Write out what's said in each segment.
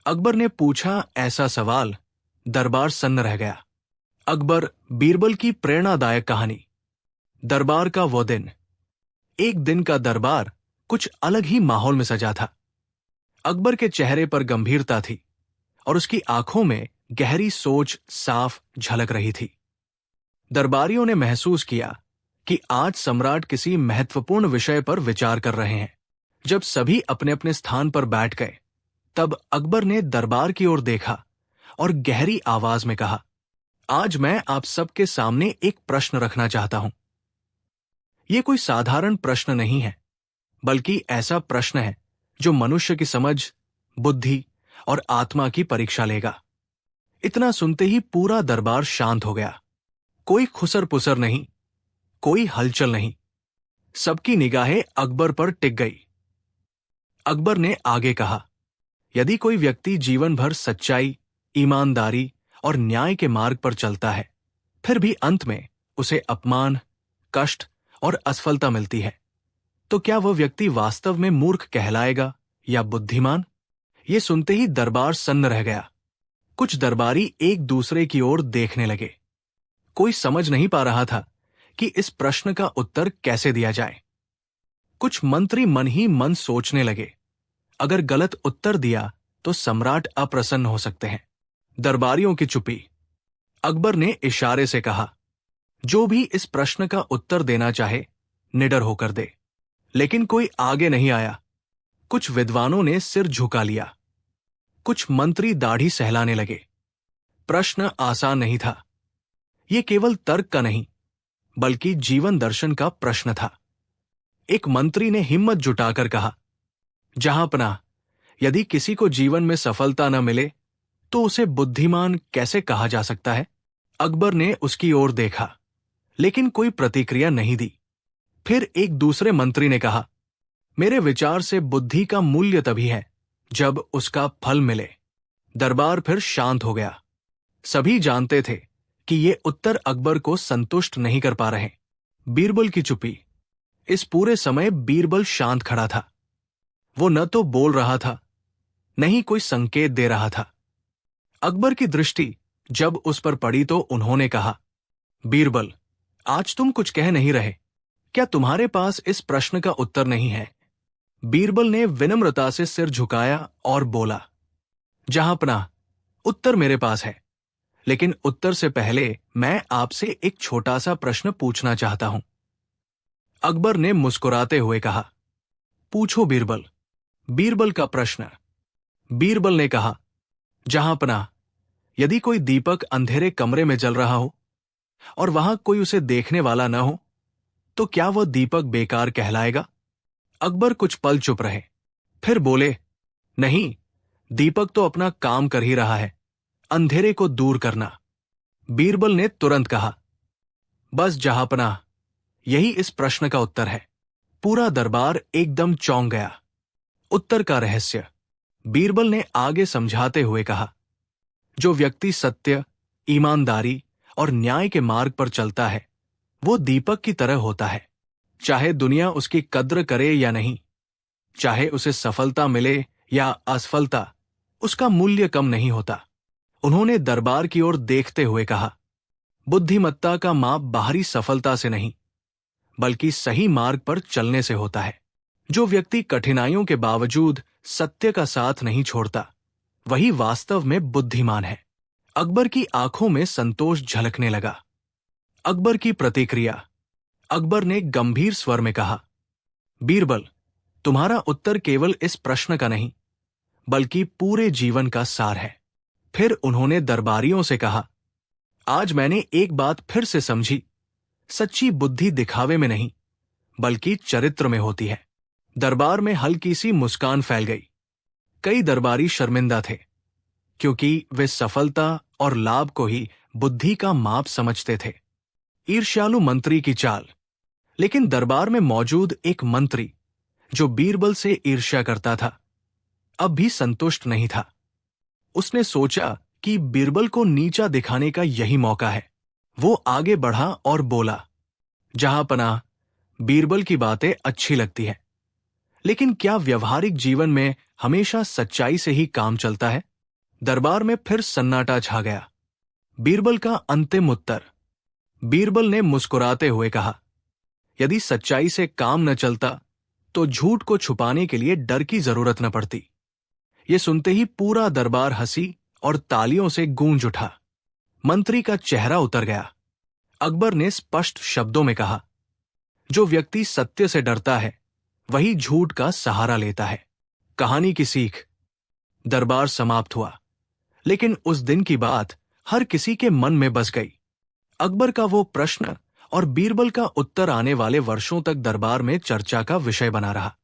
अकबर ने पूछा ऐसा सवाल, दरबार सन्न रह गया। अकबर बीरबल की प्रेरणादायक कहानी। दरबार का वो दिन। एक दिन का दरबार कुछ अलग ही माहौल में सजा था। अकबर के चेहरे पर गंभीरता थी और उसकी आंखों में गहरी सोच साफ झलक रही थी। दरबारियों ने महसूस किया कि आज सम्राट किसी महत्वपूर्ण विषय पर विचार कर रहे हैं। जब सभी अपने अपने स्थान पर बैठ गए, तब अकबर ने दरबार की ओर देखा और गहरी आवाज में कहा, आज मैं आप सबके सामने एक प्रश्न रखना चाहता हूं। यह कोई साधारण प्रश्न नहीं है, बल्कि ऐसा प्रश्न है जो मनुष्य की समझ, बुद्धि और आत्मा की परीक्षा लेगा। इतना सुनते ही पूरा दरबार शांत हो गया। कोई खुसर पुसर नहीं, कोई हलचल नहीं। सबकी निगाहें अकबर पर टिक गई। अकबर ने आगे कहा, यदि कोई व्यक्ति जीवन भर सच्चाई, ईमानदारी और न्याय के मार्ग पर चलता है, फिर भी अंत में उसे अपमान, कष्ट और असफलता मिलती है, तो क्या वह व्यक्ति वास्तव में मूर्ख कहलाएगा या बुद्धिमान? ये सुनते ही दरबार सन्न रह गया। कुछ दरबारी एक दूसरे की ओर देखने लगे। कोई समझ नहीं पा रहा था कि इस प्रश्न का उत्तर कैसे दिया जाए। कुछ मंत्री मन ही मन सोचने लगे, अगर गलत उत्तर दिया तो सम्राट अप्रसन्न हो सकते हैं। दरबारियों की चुप्पी। अकबर ने इशारे से कहा, जो भी इस प्रश्न का उत्तर देना चाहे निडर होकर दे। लेकिन कोई आगे नहीं आया। कुछ विद्वानों ने सिर झुका लिया। कुछ मंत्री दाढ़ी सहलाने लगे। प्रश्न आसान नहीं था। यह केवल तर्क का नहीं, बल्कि जीवन दर्शन का प्रश्न था। एक मंत्री ने हिम्मत जुटाकर कहा, जहांपनाह, यदि किसी को जीवन में सफलता न मिले तो उसे बुद्धिमान कैसे कहा जा सकता है? अकबर ने उसकी ओर देखा, लेकिन कोई प्रतिक्रिया नहीं दी। फिर एक दूसरे मंत्री ने कहा, मेरे विचार से बुद्धि का मूल्य तभी है जब उसका फल मिले। दरबार फिर शांत हो गया। सभी जानते थे कि ये उत्तर अकबर को संतुष्ट नहीं कर पा रहे। बीरबल की चुप्पी। इस पूरे समय बीरबल शांत खड़ा था। वो न तो बोल रहा था, न ही कोई संकेत दे रहा था। अकबर की दृष्टि जब उस पर पड़ी तो उन्होंने कहा, बीरबल, आज तुम कुछ कह नहीं रहे। क्या तुम्हारे पास इस प्रश्न का उत्तर नहीं है? बीरबल ने विनम्रता से सिर झुकाया और बोला, जहांपनाह, उत्तर मेरे पास है, लेकिन उत्तर से पहले मैं आपसे एक छोटा सा प्रश्न पूछना चाहता हूं। अकबर ने मुस्कुराते हुए कहा, पूछो बीरबल। बीरबल का प्रश्न। बीरबल ने कहा, जहांपनाह, यदि कोई दीपक अंधेरे कमरे में जल रहा हो और वहां कोई उसे देखने वाला न हो, तो क्या वह दीपक बेकार कहलाएगा? अकबर कुछ पल चुप रहे, फिर बोले, नहीं, दीपक तो अपना काम कर ही रहा है, अंधेरे को दूर करना। बीरबल ने तुरंत कहा, बस जहांपनाह, यही इस प्रश्न का उत्तर है। पूरा दरबार एकदम चौंक गया। उत्तर का रहस्य। बीरबल ने आगे समझाते हुए कहा, जो व्यक्ति सत्य, ईमानदारी और न्याय के मार्ग पर चलता है, वो दीपक की तरह होता है। चाहे दुनिया उसकी कद्र करे या नहीं, चाहे उसे सफलता मिले या असफलता, उसका मूल्य कम नहीं होता। उन्होंने दरबार की ओर देखते हुए कहा, बुद्धिमत्ता का माप बाहरी सफलता से नहीं, बल्कि सही मार्ग पर चलने से होता है। जो व्यक्ति कठिनाइयों के बावजूद सत्य का साथ नहीं छोड़ता, वही वास्तव में बुद्धिमान है। अकबर की आंखों में संतोष झलकने लगा। अकबर की प्रतिक्रिया। अकबर ने गंभीर स्वर में कहा, बीरबल, तुम्हारा उत्तर केवल इस प्रश्न का नहीं, बल्कि पूरे जीवन का सार है। फिर उन्होंने दरबारियों से कहा, आज मैंने एक बात फिर से समझी, सच्ची बुद्धि दिखावे में नहीं, बल्कि चरित्र में होती है। दरबार में हल्की सी मुस्कान फैल गई। कई दरबारी शर्मिंदा थे, क्योंकि वे सफलता और लाभ को ही बुद्धि का माप समझते थे। ईर्ष्यालु मंत्री की चाल। लेकिन दरबार में मौजूद एक मंत्री, जो बीरबल से ईर्ष्या करता था, अब भी संतुष्ट नहीं था। उसने सोचा कि बीरबल को नीचा दिखाने का यही मौका है। वो आगे बढ़ा और बोला, जहांपनाह, बीरबल की बातें अच्छी लगती है, लेकिन क्या व्यवहारिक जीवन में हमेशा सच्चाई से ही काम चलता है? दरबार में फिर सन्नाटा छा गया। बीरबल का अंतिम उत्तर। बीरबल ने मुस्कुराते हुए कहा, यदि सच्चाई से काम न चलता तो झूठ को छुपाने के लिए डर की जरूरत न पड़ती। ये सुनते ही पूरा दरबार हंसी और तालियों से गूंज उठा। मंत्री का चेहरा उतर गया। अकबर ने स्पष्ट शब्दों में कहा, जो व्यक्ति सत्य से डरता है वही झूठ का सहारा लेता है। कहानी की सीख। दरबार समाप्त हुआ, लेकिन उस दिन की बात हर किसी के मन में बस गई। अकबर का वो प्रश्न और बीरबल का उत्तर आने वाले वर्षों तक दरबार में चर्चा का विषय बना रहा।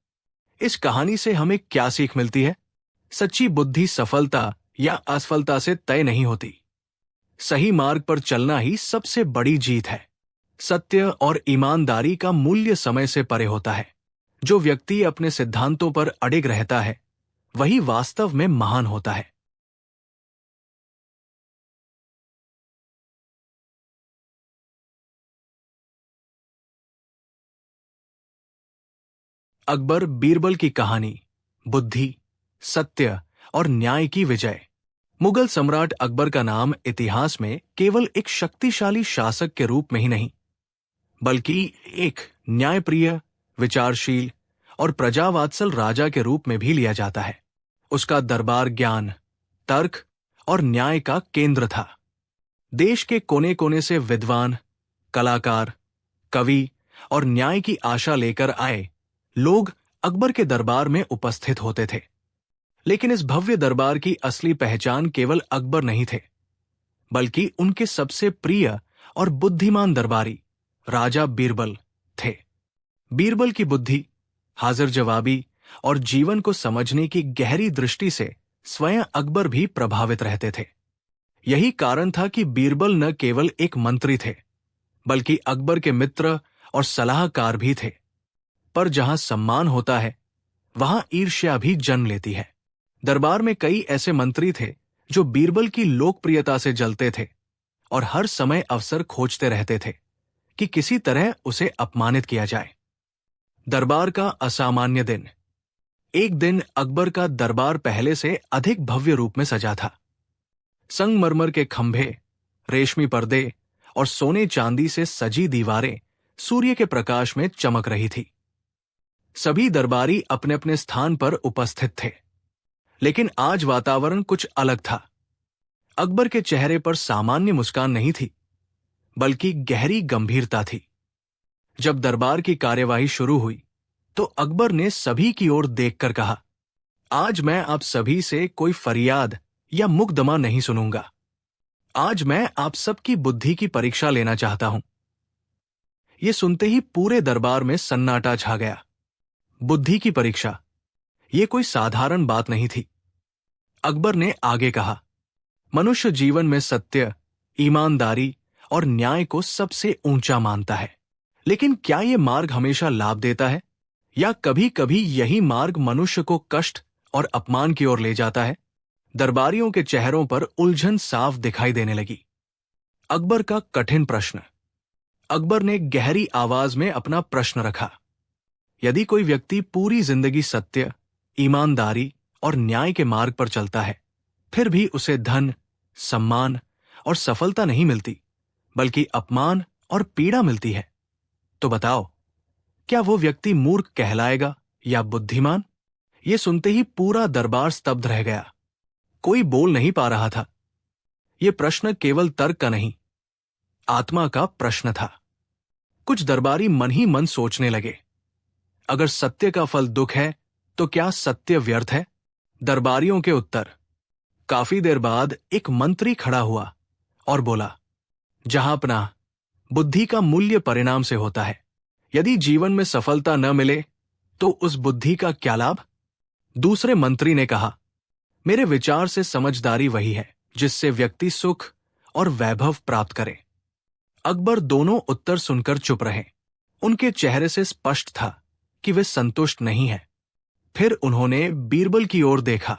इस कहानी से हमें क्या सीख मिलती है? सच्ची बुद्धि सफलता या असफलता से तय नहीं होती। सही मार्ग पर चलना ही सबसे बड़ी जीत है। सत्य और ईमानदारी का मूल्य समय से परे होता है। जो व्यक्ति अपने सिद्धांतों पर अडिग रहता है वही वास्तव में महान होता है। अकबर बीरबल की कहानी, बुद्धि, सत्य और न्याय की विजय। मुगल सम्राट अकबर का नाम इतिहास में केवल एक शक्तिशाली शासक के रूप में ही नहीं, बल्कि एक न्यायप्रिय, विचारशील और प्रजावात्सल राजा के रूप में भी लिया जाता है। उसका दरबार ज्ञान, तर्क और न्याय का केंद्र था। देश के कोने कोने से विद्वान, कलाकार, कवि और न्याय की आशा लेकर आए लोग अकबर के दरबार में उपस्थित होते थे। लेकिन इस भव्य दरबार की असली पहचान केवल अकबर नहीं थे, बल्कि उनके सबसे प्रिय और बुद्धिमान दरबारी राजा बीरबल थे। बीरबल की बुद्धि, हाजिर जवाबी और जीवन को समझने की गहरी दृष्टि से स्वयं अकबर भी प्रभावित रहते थे। यही कारण था कि बीरबल न केवल एक मंत्री थे, बल्कि अकबर के मित्र और सलाहकार भी थे। पर जहां सम्मान होता है वहां ईर्ष्या भी जन्म लेती है। दरबार में कई ऐसे मंत्री थे जो बीरबल की लोकप्रियता से जलते थे और हर समय अवसर खोजते रहते थे कि किसी तरह उसे अपमानित किया जाए। दरबार का असामान्य दिन। एक दिन अकबर का दरबार पहले से अधिक भव्य रूप में सजा था। संगमरमर के खंभे, रेशमी पर्दे और सोने चांदी से सजी दीवारें सूर्य के प्रकाश में चमक रही थी। सभी दरबारी अपने अपने स्थान पर उपस्थित थे, लेकिन आज वातावरण कुछ अलग था। अकबर के चेहरे पर सामान्य मुस्कान नहीं थी, बल्कि गहरी गंभीरता थी। जब दरबार की कार्यवाही शुरू हुई तो अकबर ने सभी की ओर देखकर कहा, आज मैं आप सभी से कोई फरियाद या मुकदमा नहीं सुनूंगा। आज मैं आप सबकी बुद्धि की परीक्षा लेना चाहता हूं। यह सुनते ही पूरे दरबार में सन्नाटा छा गया। बुद्धि की परीक्षा, यह कोई साधारण बात नहीं थी। अकबर ने आगे कहा, मनुष्य जीवन में सत्य, ईमानदारी और न्याय को सबसे ऊंचा मानता है। लेकिन क्या यह मार्ग हमेशा लाभ देता है, या कभी कभी यही मार्ग मनुष्य को कष्ट और अपमान की ओर ले जाता है? दरबारियों के चेहरों पर उलझन साफ दिखाई देने लगी। अकबर का कठिन प्रश्न। अकबर ने गहरी आवाज में अपना प्रश्न रखा, यदि कोई व्यक्ति पूरी जिंदगी सत्य, ईमानदारी और न्याय के मार्ग पर चलता है, फिर भी उसे धन, सम्मान और सफलता नहीं मिलती, बल्कि अपमान और पीड़ा मिलती है, तो बताओ, क्या वो व्यक्ति मूर्ख कहलाएगा या बुद्धिमान? ये सुनते ही पूरा दरबार स्तब्ध रह गया। कोई बोल नहीं पा रहा था। यह प्रश्न केवल तर्क का नहीं, आत्मा का प्रश्न था। कुछ दरबारी मन ही मन सोचने लगे, अगर सत्य का फल दुख है तो क्या सत्य व्यर्थ है? दरबारियों के उत्तर। काफी देर बाद एक मंत्री खड़ा हुआ और बोला, जहांपनाह, बुद्धि का मूल्य परिणाम से होता है। यदि जीवन में सफलता न मिले तो उस बुद्धि का क्या लाभ? दूसरे मंत्री ने कहा, मेरे विचार से समझदारी वही है जिससे व्यक्ति सुख और वैभव प्राप्त करे। अकबर दोनों उत्तर सुनकर चुप रहे। उनके चेहरे से स्पष्ट था कि वे संतुष्ट नहीं हैं। फिर उन्होंने बीरबल की ओर देखा।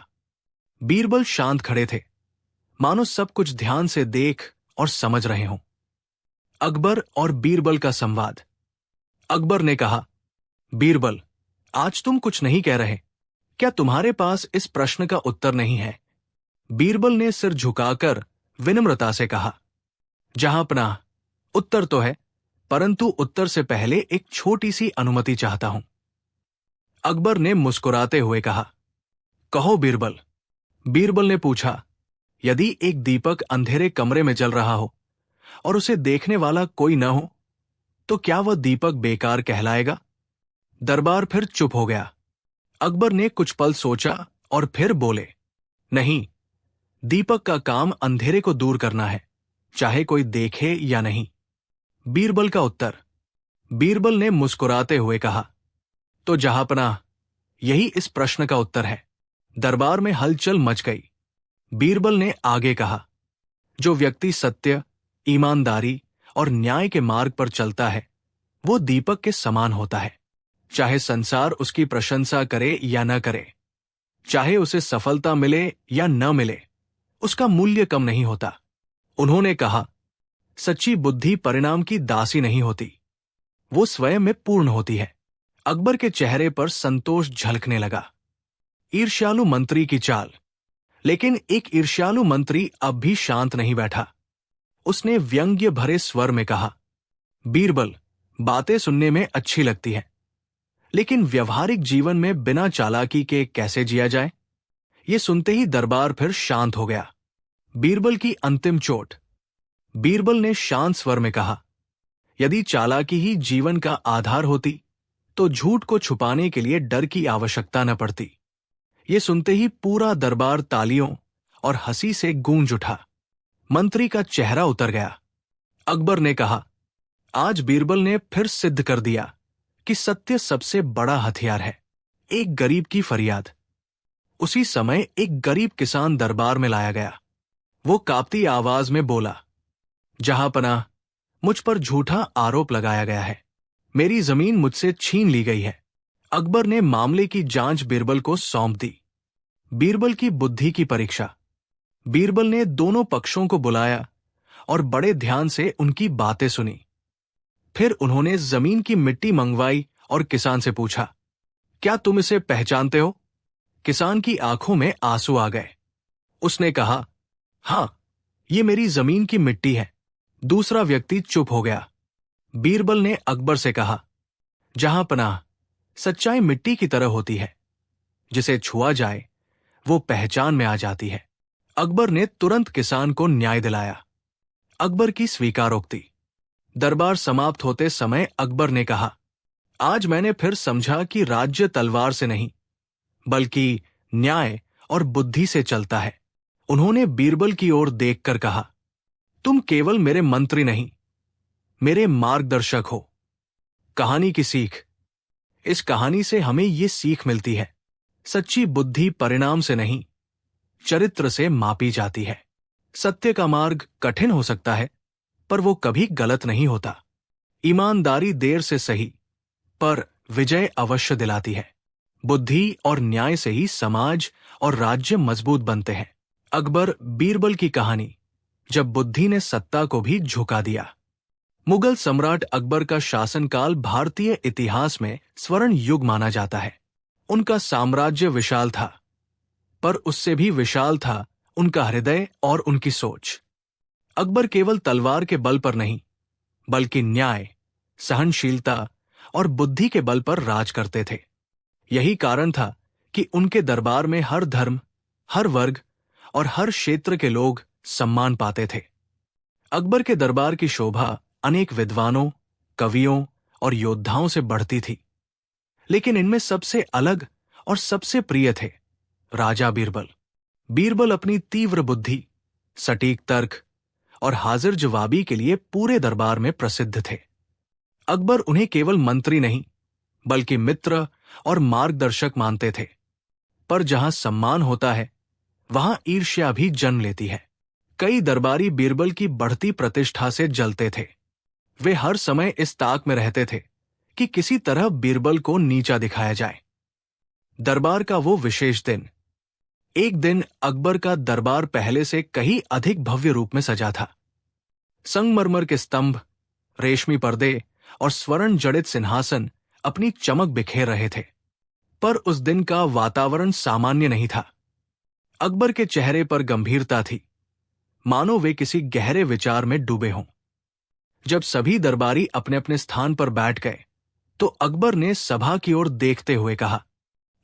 बीरबल शांत खड़े थे, मानो सब कुछ ध्यान से देख और समझ रहे हों। अकबर और बीरबल का संवाद। अकबर ने कहा, बीरबल, आज तुम कुछ नहीं कह रहे। क्या तुम्हारे पास इस प्रश्न का उत्तर नहीं है? बीरबल ने सिर झुकाकर विनम्रता से कहा, जहांपनाह, उत्तर तो है, परंतु उत्तर से पहले एक छोटी सी अनुमति चाहता हूं। अकबर ने मुस्कुराते हुए कहा, कहो बीरबल। बीरबल ने पूछा, यदि एक दीपक अंधेरे कमरे में जल रहा हो और उसे देखने वाला कोई न हो, तो क्या वह दीपक बेकार कहलाएगा? दरबार फिर चुप हो गया। अकबर ने कुछ पल सोचा और फिर बोले, नहीं, दीपक का काम अंधेरे को दूर करना है, चाहे कोई देखे या नहीं। बीरबल का उत्तर। बीरबल ने मुस्कुराते हुए कहा, तो जहांपनाह, यही इस प्रश्न का उत्तर है। दरबार में हलचल मच गई। बीरबल ने आगे कहा, जो व्यक्ति सत्य, ईमानदारी और न्याय के मार्ग पर चलता है, वो दीपक के समान होता है। चाहे संसार उसकी प्रशंसा करे या न करे, चाहे उसे सफलता मिले या न मिले, उसका मूल्य कम नहीं होता। उन्होंने कहा, सच्ची बुद्धि परिणाम की दासी नहीं होती, वो स्वयं में पूर्ण होती है। अकबर के चेहरे पर संतोष झलकने लगा। ईर्ष्यालु मंत्री की चाल। लेकिन एक ईर्ष्यालु मंत्री अब भी शांत नहीं बैठा। उसने व्यंग्य भरे स्वर में कहा, बीरबल, बातें सुनने में अच्छी लगती है, लेकिन व्यवहारिक जीवन में बिना चालाकी के कैसे जिया जाए? ये सुनते ही दरबार फिर शांत हो गया। बीरबल की अंतिम चोट। बीरबल ने शांत स्वर में कहा, यदि चालाकी ही जीवन का आधार होती, तो झूठ को छुपाने के लिए डर की आवश्यकता न पड़ती। ये सुनते ही पूरा दरबार तालियों और हंसी से गूंज उठा। मंत्री का चेहरा उतर गया। अकबर ने कहा, आज बीरबल ने फिर सिद्ध कर दिया कि सत्य सबसे बड़ा हथियार है। एक गरीब की फरियाद। उसी समय एक गरीब किसान दरबार में लाया गया। वो कांपती आवाज में बोला, जहांपनाह, मुझ पर झूठा आरोप लगाया गया है। मेरी जमीन मुझसे छीन ली गई है। अकबर ने मामले की जांच बीरबल को सौंप दी। बीरबल की बुद्धि की परीक्षा। बीरबल ने दोनों पक्षों को बुलाया और बड़े ध्यान से उनकी बातें सुनी। फिर उन्होंने जमीन की मिट्टी मंगवाई और किसान से पूछा, क्या तुम इसे पहचानते हो? किसान की आंखों में आंसू आ गए। उसने कहा, हां, ये मेरी जमीन की मिट्टी है। दूसरा व्यक्ति चुप हो गया। बीरबल ने अकबर से कहा, जहांपनाह, सच्चाई मिट्टी की तरह होती है, जिसे छुआ जाए वो पहचान में आ जाती है। अकबर ने तुरंत किसान को न्याय दिलाया। अकबर की स्वीकारोक्ति। दरबार समाप्त होते समय अकबर ने कहा, आज मैंने फिर समझा कि राज्य तलवार से नहीं, बल्कि न्याय और बुद्धि से चलता है। उन्होंने बीरबल की ओर देखकर कहा, तुम केवल मेरे मंत्री नहीं, मेरे मार्गदर्शक हो। कहानी की सीख। इस कहानी से हमें ये सीख मिलती है, सच्ची बुद्धि परिणाम से नहीं, चरित्र से मापी जाती है। सत्य का मार्ग कठिन हो सकता है, पर वो कभी गलत नहीं होता। ईमानदारी देर से सही, पर विजय अवश्य दिलाती है। बुद्धि और न्याय से ही समाज और राज्य मजबूत बनते हैं। अकबर बीरबल की कहानी, जब बुद्धि ने सत्ता को भी झुका दिया। मुगल सम्राट अकबर का शासनकाल भारतीय इतिहास में स्वर्ण युग माना जाता है। उनका साम्राज्य विशाल था, पर उससे भी विशाल था उनका हृदय और उनकी सोच। अकबर केवल तलवार के बल पर नहीं, बल्कि न्याय, सहनशीलता और बुद्धि के बल पर राज करते थे। यही कारण था कि उनके दरबार में हर धर्म, हर वर्ग और हर क्षेत्र के लोग सम्मान पाते थे। अकबर के दरबार की शोभा अनेक विद्वानों, कवियों और योद्धाओं से बढ़ती थी, लेकिन इनमें सबसे अलग और सबसे प्रिय थे राजा बीरबल। बीरबल अपनी तीव्र बुद्धि, सटीक तर्क और हाजिर जवाबी के लिए पूरे दरबार में प्रसिद्ध थे। अकबर उन्हें केवल मंत्री नहीं, बल्कि मित्र और मार्गदर्शक मानते थे। पर जहां सम्मान होता है, वहां ईर्ष्या भी जन्म लेती है। कई दरबारी बीरबल की बढ़ती प्रतिष्ठा से जलते थे। वे हर समय इस ताक में रहते थे कि किसी तरह बीरबल को नीचा दिखाया जाए। दरबार का वो विशेष दिन। एक दिन अकबर का दरबार पहले से कहीं अधिक भव्य रूप में सजा था। संगमरमर के स्तंभ, रेशमी पर्दे और स्वर्ण जड़ित सिंहासन अपनी चमक बिखेर रहे थे। पर उस दिन का वातावरण सामान्य नहीं था। अकबर के चेहरे पर गंभीरता थी, मानो वे किसी गहरे विचार में डूबे हों। जब सभी दरबारी अपने अपने स्थान पर बैठ गए तो अकबर ने सभा की ओर देखते हुए कहा,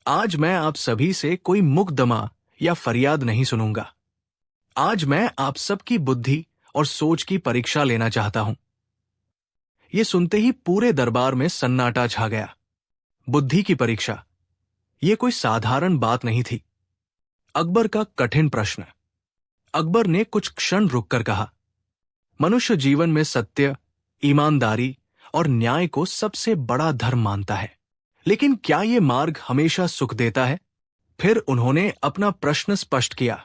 आज मैं आप सभी से कोई मुकदमा या फरियाद नहीं सुनूंगा। आज मैं आप सबकी बुद्धि और सोच की परीक्षा लेना चाहता हूं। यह सुनते ही पूरे दरबार में सन्नाटा छा गया। बुद्धि की परीक्षा, यह कोई साधारण बात नहीं थी। अकबर का कठिन प्रश्न। अकबर ने कुछ क्षण रुककर कहा, मनुष्य जीवन में सत्य, ईमानदारी और न्याय को सबसे बड़ा धर्म मानता है, लेकिन क्या यह मार्ग हमेशा सुख देता है? फिर उन्होंने अपना प्रश्न स्पष्ट किया,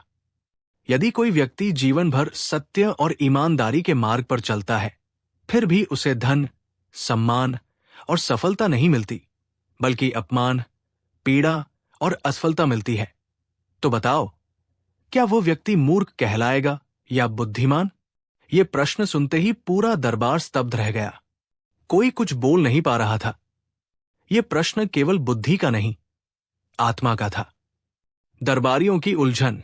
यदि कोई व्यक्ति जीवन भर सत्य और ईमानदारी के मार्ग पर चलता है, फिर भी उसे धन, सम्मान और सफलता नहीं मिलती, बल्कि अपमान, पीड़ा और असफलता मिलती है, तो बताओ, क्या वो व्यक्ति मूर्ख कहलाएगा या बुद्धिमान? ये प्रश्न सुनते ही पूरा दरबार स्तब्ध रह गया। कोई कुछ बोल नहीं पा रहा था। ये प्रश्न केवल बुद्धि का नहीं, आत्मा का था। दरबारियों की उलझन।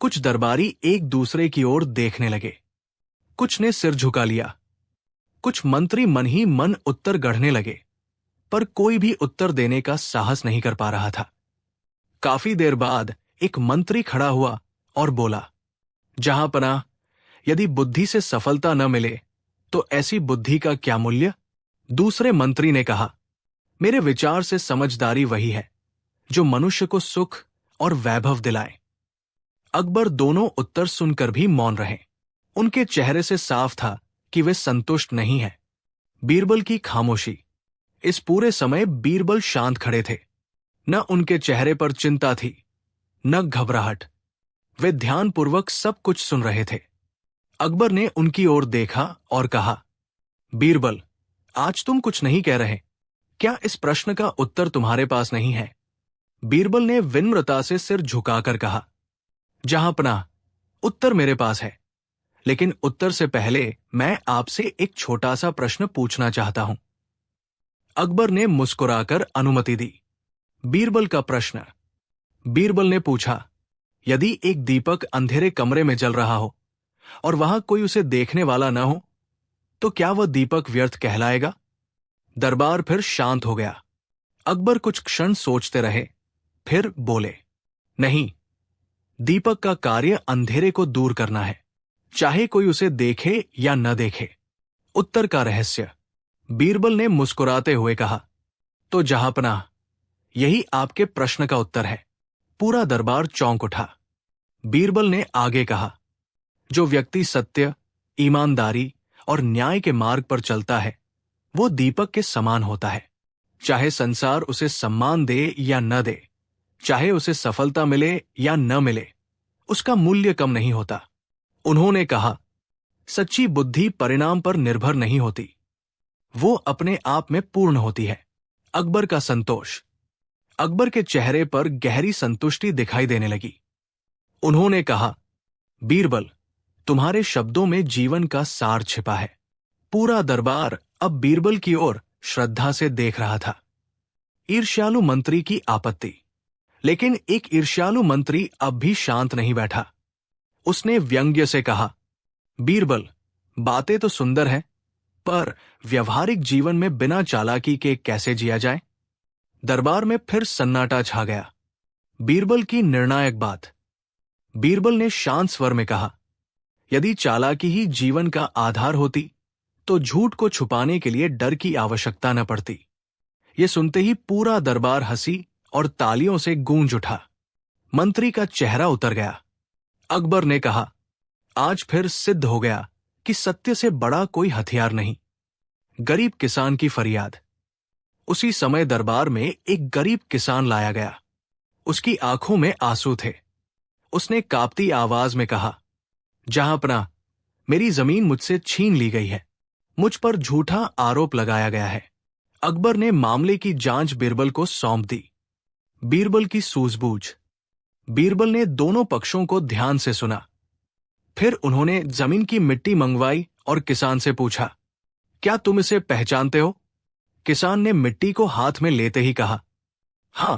कुछ दरबारी एक दूसरे की ओर देखने लगे। कुछ ने सिर झुका लिया। कुछ मंत्री मन ही मन उत्तर गढ़ने लगे, पर कोई भी उत्तर देने का साहस नहीं कर पा रहा था। काफी देर बाद एक मंत्री खड़ा हुआ और बोला, जहांपनाह, यदि बुद्धि से सफलता न मिले तो ऐसी बुद्धि का क्या मूल्य? दूसरे मंत्री ने कहा, मेरे विचार से समझदारी वही है जो मनुष्य को सुख और वैभव दिलाए। अकबर दोनों उत्तर सुनकर भी मौन रहे। उनके चेहरे से साफ था कि वे संतुष्ट नहीं हैं। बीरबल की खामोशी। इस पूरे समय बीरबल शांत खड़े थे। न उनके चेहरे पर चिंता थी, न घबराहट। वे ध्यानपूर्वक सब कुछ सुन रहे थे। अकबर ने उनकी ओर देखा और कहा, बीरबल, आज तुम कुछ नहीं कह रहे। क्या इस प्रश्न का उत्तर तुम्हारे पास नहीं है? बीरबल ने विनम्रता से सिर झुकाकर कहा, जहांपनाह, उत्तर मेरे पास है, लेकिन उत्तर से पहले मैं आपसे एक छोटा सा प्रश्न पूछना चाहता हूं। अकबर ने मुस्कुराकर अनुमति दी। बीरबल का प्रश्न। बीरबल ने पूछा, यदि एक दीपक अंधेरे कमरे में जल रहा हो और वहां कोई उसे देखने वाला न हो, तो क्या वह दीपक व्यर्थ कहलाएगा? दरबार फिर शांत हो गया। अकबर कुछ क्षण सोचते रहे, फिर बोले, नहीं, दीपक का कार्य अंधेरे को दूर करना है, चाहे कोई उसे देखे या न देखे। उत्तर का रहस्य। बीरबल ने मुस्कुराते हुए कहा, तो जहांपनाह, यही आपके प्रश्न का उत्तर है। पूरा दरबार चौंक उठा। बीरबल ने आगे कहा, जो व्यक्ति सत्य, ईमानदारी और न्याय के मार्ग पर चलता है, वो दीपक के समान होता है। चाहे संसार उसे सम्मान दे या न दे, चाहे उसे सफलता मिले या न मिले, उसका मूल्य कम नहीं होता। उन्होंने कहा, सच्ची बुद्धि परिणाम पर निर्भर नहीं होती, वो अपने आप में पूर्ण होती है। अकबर का संतोष। अकबर के चेहरे पर गहरी संतुष्टि दिखाई देने लगी। उन्होंने कहा, बीरबल, तुम्हारे शब्दों में जीवन का सार छिपा है। पूरा दरबार अब बीरबल की ओर श्रद्धा से देख रहा था। ईर्ष्यालु मंत्री की आपत्ति। लेकिन एक ईर्ष्यालु मंत्री अब भी शांत नहीं बैठा। उसने व्यंग्य से कहा, बीरबल, बातें तो सुंदर हैं, पर व्यवहारिक जीवन में बिना चालाकी के कैसे जिया जाए? दरबार में फिर सन्नाटा छा गया। बीरबल की निर्णायक बात। बीरबल ने शांत स्वर में कहा, यदि चालाकी ही जीवन का आधार होती तो झूठ को छुपाने के लिए डर की आवश्यकता न पड़ती। ये सुनते ही पूरा दरबार हंसी और तालियों से गूंज उठा। मंत्री का चेहरा उतर गया। अकबर ने कहा, आज फिर सिद्ध हो गया कि सत्य से बड़ा कोई हथियार नहीं। गरीब किसान की फरियाद। उसी समय दरबार में एक गरीब किसान लाया गया। उसकी आंखों में आंसू थे। उसने कांपती आवाज में कहा, जहांपनाह, मेरी जमीन मुझसे छीन ली गई है। मुझ पर झूठा आरोप लगाया गया है। अकबर ने मामले की जांच बीरबल को सौंप दी। बीरबल की सूझबूझ। बीरबल ने दोनों पक्षों को ध्यान से सुना। फिर उन्होंने जमीन की मिट्टी मंगवाई और किसान से पूछा, क्या तुम इसे पहचानते हो? किसान ने मिट्टी को हाथ में लेते ही कहा, हां,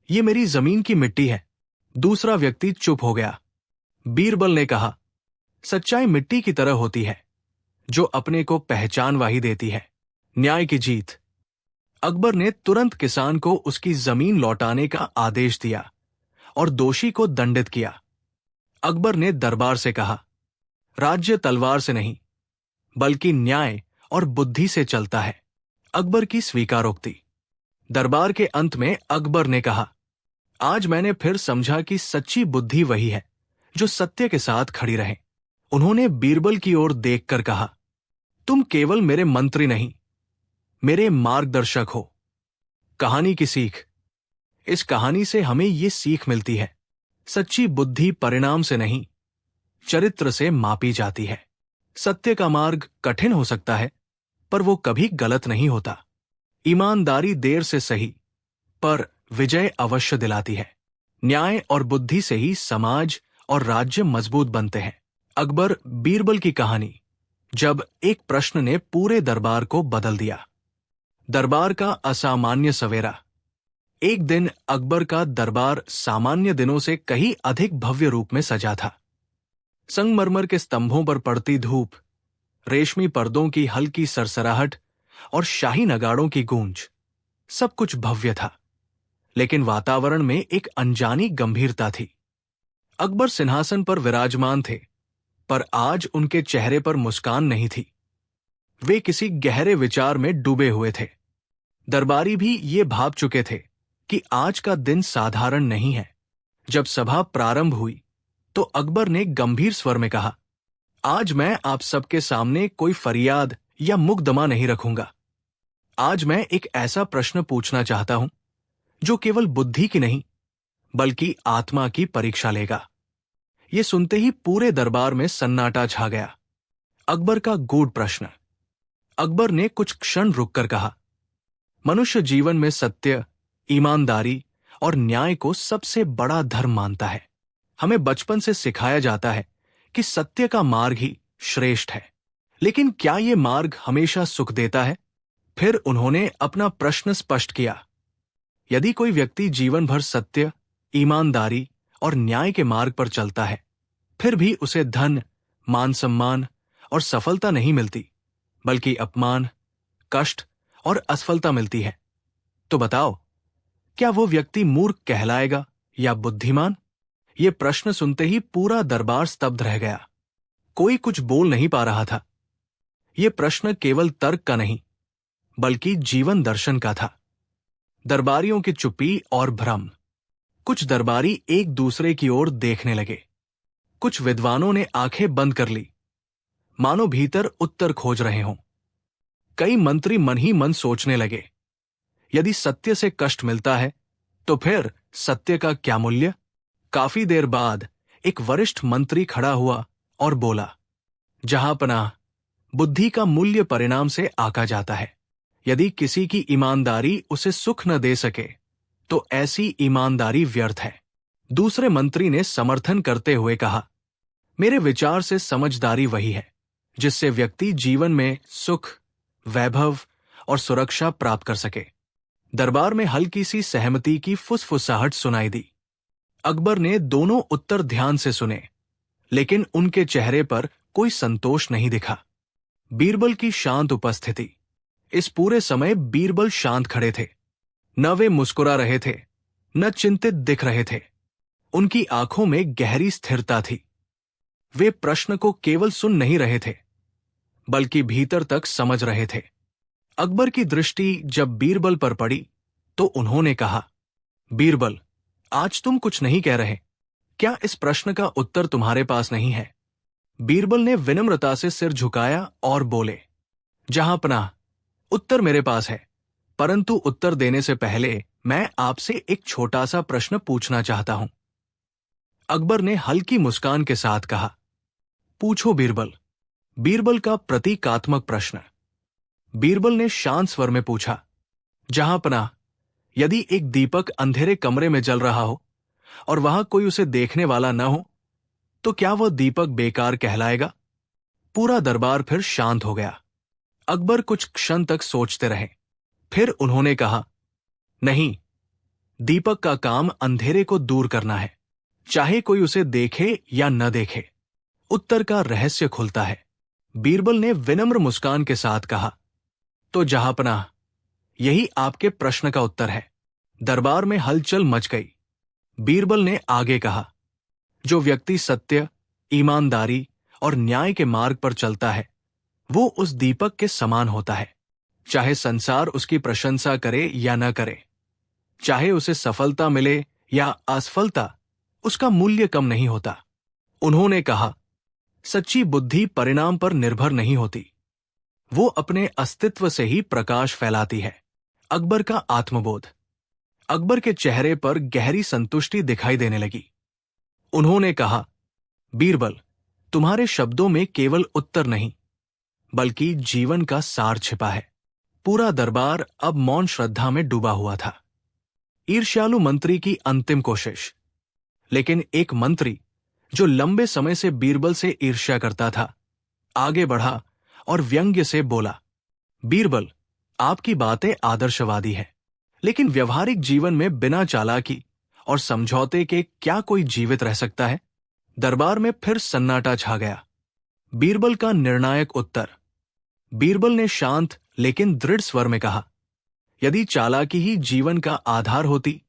ये मेरी जमीन की मिट्टी है। दूसरा व्यक्ति चुप हो गया। बीरबल ने कहा, सच्चाई मिट्टी की तरह होती है, जो अपने को पहचान वाही देती है। न्याय की जीत। अकबर ने तुरंत किसान को उसकी जमीन लौटाने का आदेश दिया और दोषी को दंडित किया। अकबर ने दरबार से कहा, राज्य तलवार से नहीं, बल्कि न्याय और बुद्धि से चलता है। अकबर की स्वीकारोक्ति। दरबार के अंत में अकबर ने कहा, आज मैंने फिर समझा कि सच्ची बुद्धि वही है जो सत्य के साथ खड़ी रहे। उन्होंने बीरबल की ओर देखकर कहा, तुम केवल मेरे मंत्री नहीं, मेरे मार्गदर्शक हो। कहानी की सीख। इस कहानी से हमें ये सीख मिलती है, सच्ची बुद्धि परिणाम से नहीं, चरित्र से मापी जाती है। सत्य का मार्ग कठिन हो सकता है, पर वो कभी गलत नहीं होता। ईमानदारी देर से सही, पर विजय अवश्य दिलाती है। न्याय और बुद्धि से ही समाज और राज्य मजबूत बनते हैं। अकबर बीरबल की कहानी, जब एक प्रश्न ने पूरे दरबार को बदल दिया। दरबार का असामान्य सवेरा। एक दिन अकबर का दरबार सामान्य दिनों से कहीं अधिक भव्य रूप में सजा था। संगमरमर के स्तंभों पर पड़ती धूप, रेशमी पर्दों की हल्की सरसराहट और शाही नगाड़ों की गूंज, सब कुछ भव्य था। लेकिन वातावरण में एक अनजानी गंभीरता थी। अकबर सिंहासन पर विराजमान थे, पर आज उनके चेहरे पर मुस्कान नहीं थी। वे किसी गहरे विचार में डूबे हुए थे। दरबारी भी ये भाप चुके थे कि आज का दिन साधारण नहीं है। जब सभा प्रारंभ हुई तो अकबर ने गंभीर स्वर में कहा, आज मैं आप सबके सामने कोई फरियाद या मुकदमा नहीं रखूंगा। आज मैं एक ऐसा प्रश्न पूछना चाहता हूं जो केवल बुद्धि की नहीं, बल्कि आत्मा की परीक्षा लेगा। ये सुनते ही पूरे दरबार में सन्नाटा छा गया। अकबर का गूढ़ प्रश्न। अकबर ने कुछ क्षण रुककर कहा, मनुष्य जीवन में सत्य, ईमानदारी और न्याय को सबसे बड़ा धर्म मानता है। हमें बचपन से सिखाया जाता है कि सत्य का मार्ग ही श्रेष्ठ है। लेकिन क्या ये मार्ग हमेशा सुख देता है? फिर उन्होंने अपना प्रश्न स्पष्ट किया। यदि कोई व्यक्ति जीवन भर सत्य, ईमानदारी और न्याय के मार्ग पर चलता है, फिर भी उसे धन, मान सम्मान और सफलता नहीं मिलती, बल्कि अपमान, कष्ट और असफलता मिलती है, तो बताओ, क्या वो व्यक्ति मूर्ख कहलाएगा या बुद्धिमान? ये प्रश्न सुनते ही पूरा दरबार स्तब्ध रह गया। कोई कुछ बोल नहीं पा रहा था। ये प्रश्न केवल तर्क का नहीं, बल्कि जीवन दर्शन का था। दरबारियों की चुप्पी और भ्रम। कुछ दरबारी एक दूसरे की ओर देखने लगे। कुछ विद्वानों ने आंखें बंद कर ली, मानो भीतर उत्तर खोज रहे हों। कई मंत्री मन ही मन सोचने लगे, यदि सत्य से कष्ट मिलता है तो फिर सत्य का क्या मूल्य? काफी देर बाद एक वरिष्ठ मंत्री खड़ा हुआ और बोला, जहांपनाह, बुद्धि का मूल्य परिणाम से आका जाता है। यदि किसी की ईमानदारी उसे सुख न दे सके तो ऐसी ईमानदारी व्यर्थ है। दूसरे मंत्री ने समर्थन करते हुए कहा, मेरे विचार से समझदारी वही है जिससे व्यक्ति जीवन में सुख, वैभव और सुरक्षा प्राप्त कर सके। दरबार में हल्की सी सहमति की फुसफुसाहट सुनाई दी। अकबर ने दोनों उत्तर ध्यान से सुने, लेकिन उनके चेहरे पर कोई संतोष नहीं दिखा। बीरबल की शांत उपस्थिति। इस पूरे समय बीरबल शांत खड़े थे। न वे मुस्कुरा रहे थे, न चिंतित दिख रहे थे। उनकी आंखों में गहरी स्थिरता थी। वे प्रश्न को केवल सुन नहीं रहे थे, बल्कि भीतर तक समझ रहे थे। अकबर की दृष्टि जब बीरबल पर पड़ी तो उन्होंने कहा, बीरबल, आज तुम कुछ नहीं कह रहे। क्या इस प्रश्न का उत्तर तुम्हारे पास नहीं है? बीरबल ने विनम्रता से सिर झुकाया और बोले, जहांपनाह, उत्तर मेरे पास है, परंतु उत्तर देने से पहले मैं आपसे एक छोटा सा प्रश्न पूछना चाहता हूं। अकबर ने हल्की मुस्कान के साथ कहा, पूछो बीरबल। बीरबल का प्रतीकात्मक प्रश्न। बीरबल ने शांत स्वर में पूछा, जहांपनाह, यदि एक दीपक अंधेरे कमरे में जल रहा हो और वहां कोई उसे देखने वाला न हो, तो क्या वह दीपक बेकार कहलाएगा? पूरा दरबार फिर शांत हो गया। अकबर कुछ क्षण तक सोचते रहे। फिर उन्होंने कहा, नहीं, दीपक का काम अंधेरे को दूर करना है। चाहे कोई उसे देखे या न देखे। उत्तर का रहस्य खुलता है। बीरबल ने विनम्र मुस्कान के साथ कहा, तो जहांपनाह, यही आपके प्रश्न का उत्तर है। दरबार में हलचल मच गई। बीरबल ने आगे कहा, जो व्यक्ति सत्य, ईमानदारी और न्याय के मार्ग पर चलता है, वो उस दीपक के समान होता है। चाहे संसार उसकी प्रशंसा करे या न करे, चाहे उसे सफलता मिले या असफलता, उसका मूल्य कम नहीं होता। उन्होंने कहा, सच्ची बुद्धि परिणाम पर निर्भर नहीं होती, वो अपने अस्तित्व से ही प्रकाश फैलाती है। अकबर का आत्मबोध। अकबर के चेहरे पर गहरी संतुष्टि दिखाई देने लगी। उन्होंने कहा, बीरबल, तुम्हारे शब्दों में केवल उत्तर नहीं, बल्कि जीवन का सार छिपा है। पूरा दरबार अब मौन श्रद्धा में डूबा हुआ था। ईर्ष्यालु मंत्री की अंतिम कोशिश। लेकिन एक मंत्री जो लंबे समय से बीरबल से ईर्ष्या करता था, आगे बढ़ा और व्यंग्य से बोला, बीरबल, आपकी बातें आदर्शवादी हैं, लेकिन व्यवहारिक जीवन में बिना चालाकी और समझौते के क्या कोई जीवित रह सकता है? दरबार में फिर सन्नाटा छा गया। बीरबल का निर्णायक उत्तर। बीरबल ने शांत लेकिन दृढ़ स्वर में कहा, यदि चालाकी ही जीवन का आधार होती,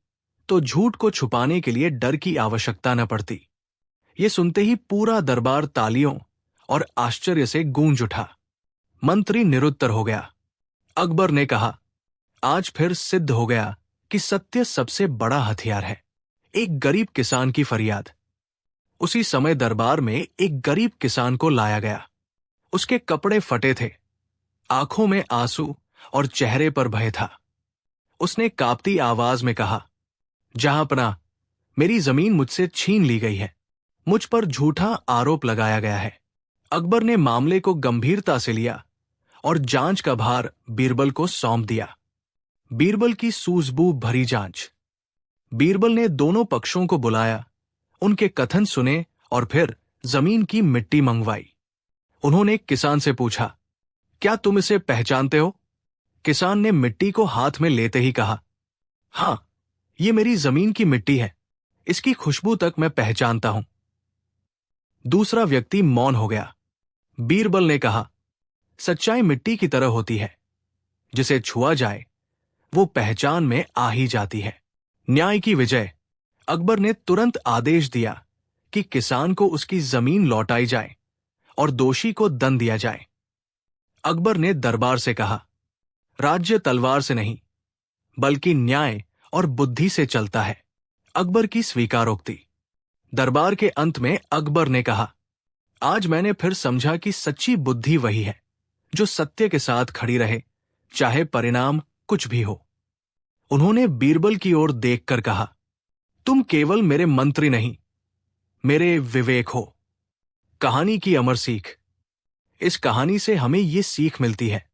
तो झूठ को छुपाने के लिए डर की आवश्यकता न पड़ती। ये सुनते ही पूरा दरबार तालियों और आश्चर्य से गूंज उठा। मंत्री निरुत्तर हो गया। अकबर ने कहा, आज फिर सिद्ध हो गया कि सत्य सबसे बड़ा हथियार है। एक गरीब किसान की फरियाद। उसी समय दरबार में एक गरीब किसान को लाया गया। उसके कपड़े फटे थे, आंखों में आंसू और चेहरे पर भय था। उसने कांपती आवाज में कहा, जहांपनाह, मेरी जमीन मुझसे छीन ली गई है, मुझ पर झूठा आरोप लगाया गया है। अकबर ने मामले को गंभीरता से लिया और जांच का भार बीरबल को सौंप दिया। बीरबल की सूझबूझ भरी जांच। बीरबल ने दोनों पक्षों को बुलाया, उनके कथन सुने और फिर जमीन की मिट्टी मंगवाई। उन्होंने किसान से पूछा, क्या तुम इसे पहचानते हो? किसान ने मिट्टी को हाथ में लेते ही कहा, हां, ये मेरी जमीन की मिट्टी है, इसकी खुशबू तक मैं पहचानता हूं। दूसरा व्यक्ति मौन हो गया। बीरबल ने कहा, सच्चाई मिट्टी की तरह होती है, जिसे छुआ जाए वो पहचान में आ ही जाती है। न्याय की विजय। अकबर ने तुरंत आदेश दिया कि किसान को उसकी जमीन लौटाई जाए और दोषी को दंड दिया जाए। अकबर ने दरबार से कहा, राज्य तलवार से नहीं, बल्कि न्याय और बुद्धि से चलता है। अकबर की स्वीकारोक्ति। दरबार के अंत में अकबर ने कहा, आज मैंने फिर समझा कि सच्ची बुद्धि वही है जो सत्य के साथ खड़ी रहे, चाहे परिणाम कुछ भी हो। उन्होंने बीरबल की ओर देखकर कहा, तुम केवल मेरे मंत्री नहीं, मेरे विवेक हो। कहानी की अमर सीख। इस कहानी से हमें ये सीख मिलती है,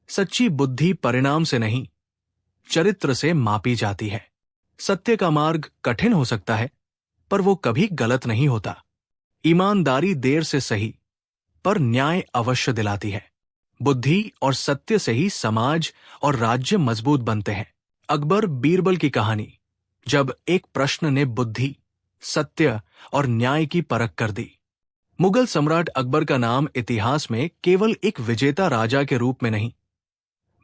सच्ची बुद्धि परिणाम से नहीं, चरित्र से मापी जाती है। सत्य का मार्ग कठिन हो सकता है, पर वो कभी गलत नहीं होता। ईमानदारी देर से सही, पर न्याय अवश्य दिलाती है। बुद्धि और सत्य से ही समाज और राज्य मजबूत बनते हैं। अकबर बीरबल की कहानी, जब एक प्रश्न ने बुद्धि, सत्य और न्याय की परख कर दी। मुगल सम्राट अकबर का नाम इतिहास में केवल एक विजेता राजा के रूप में नहीं,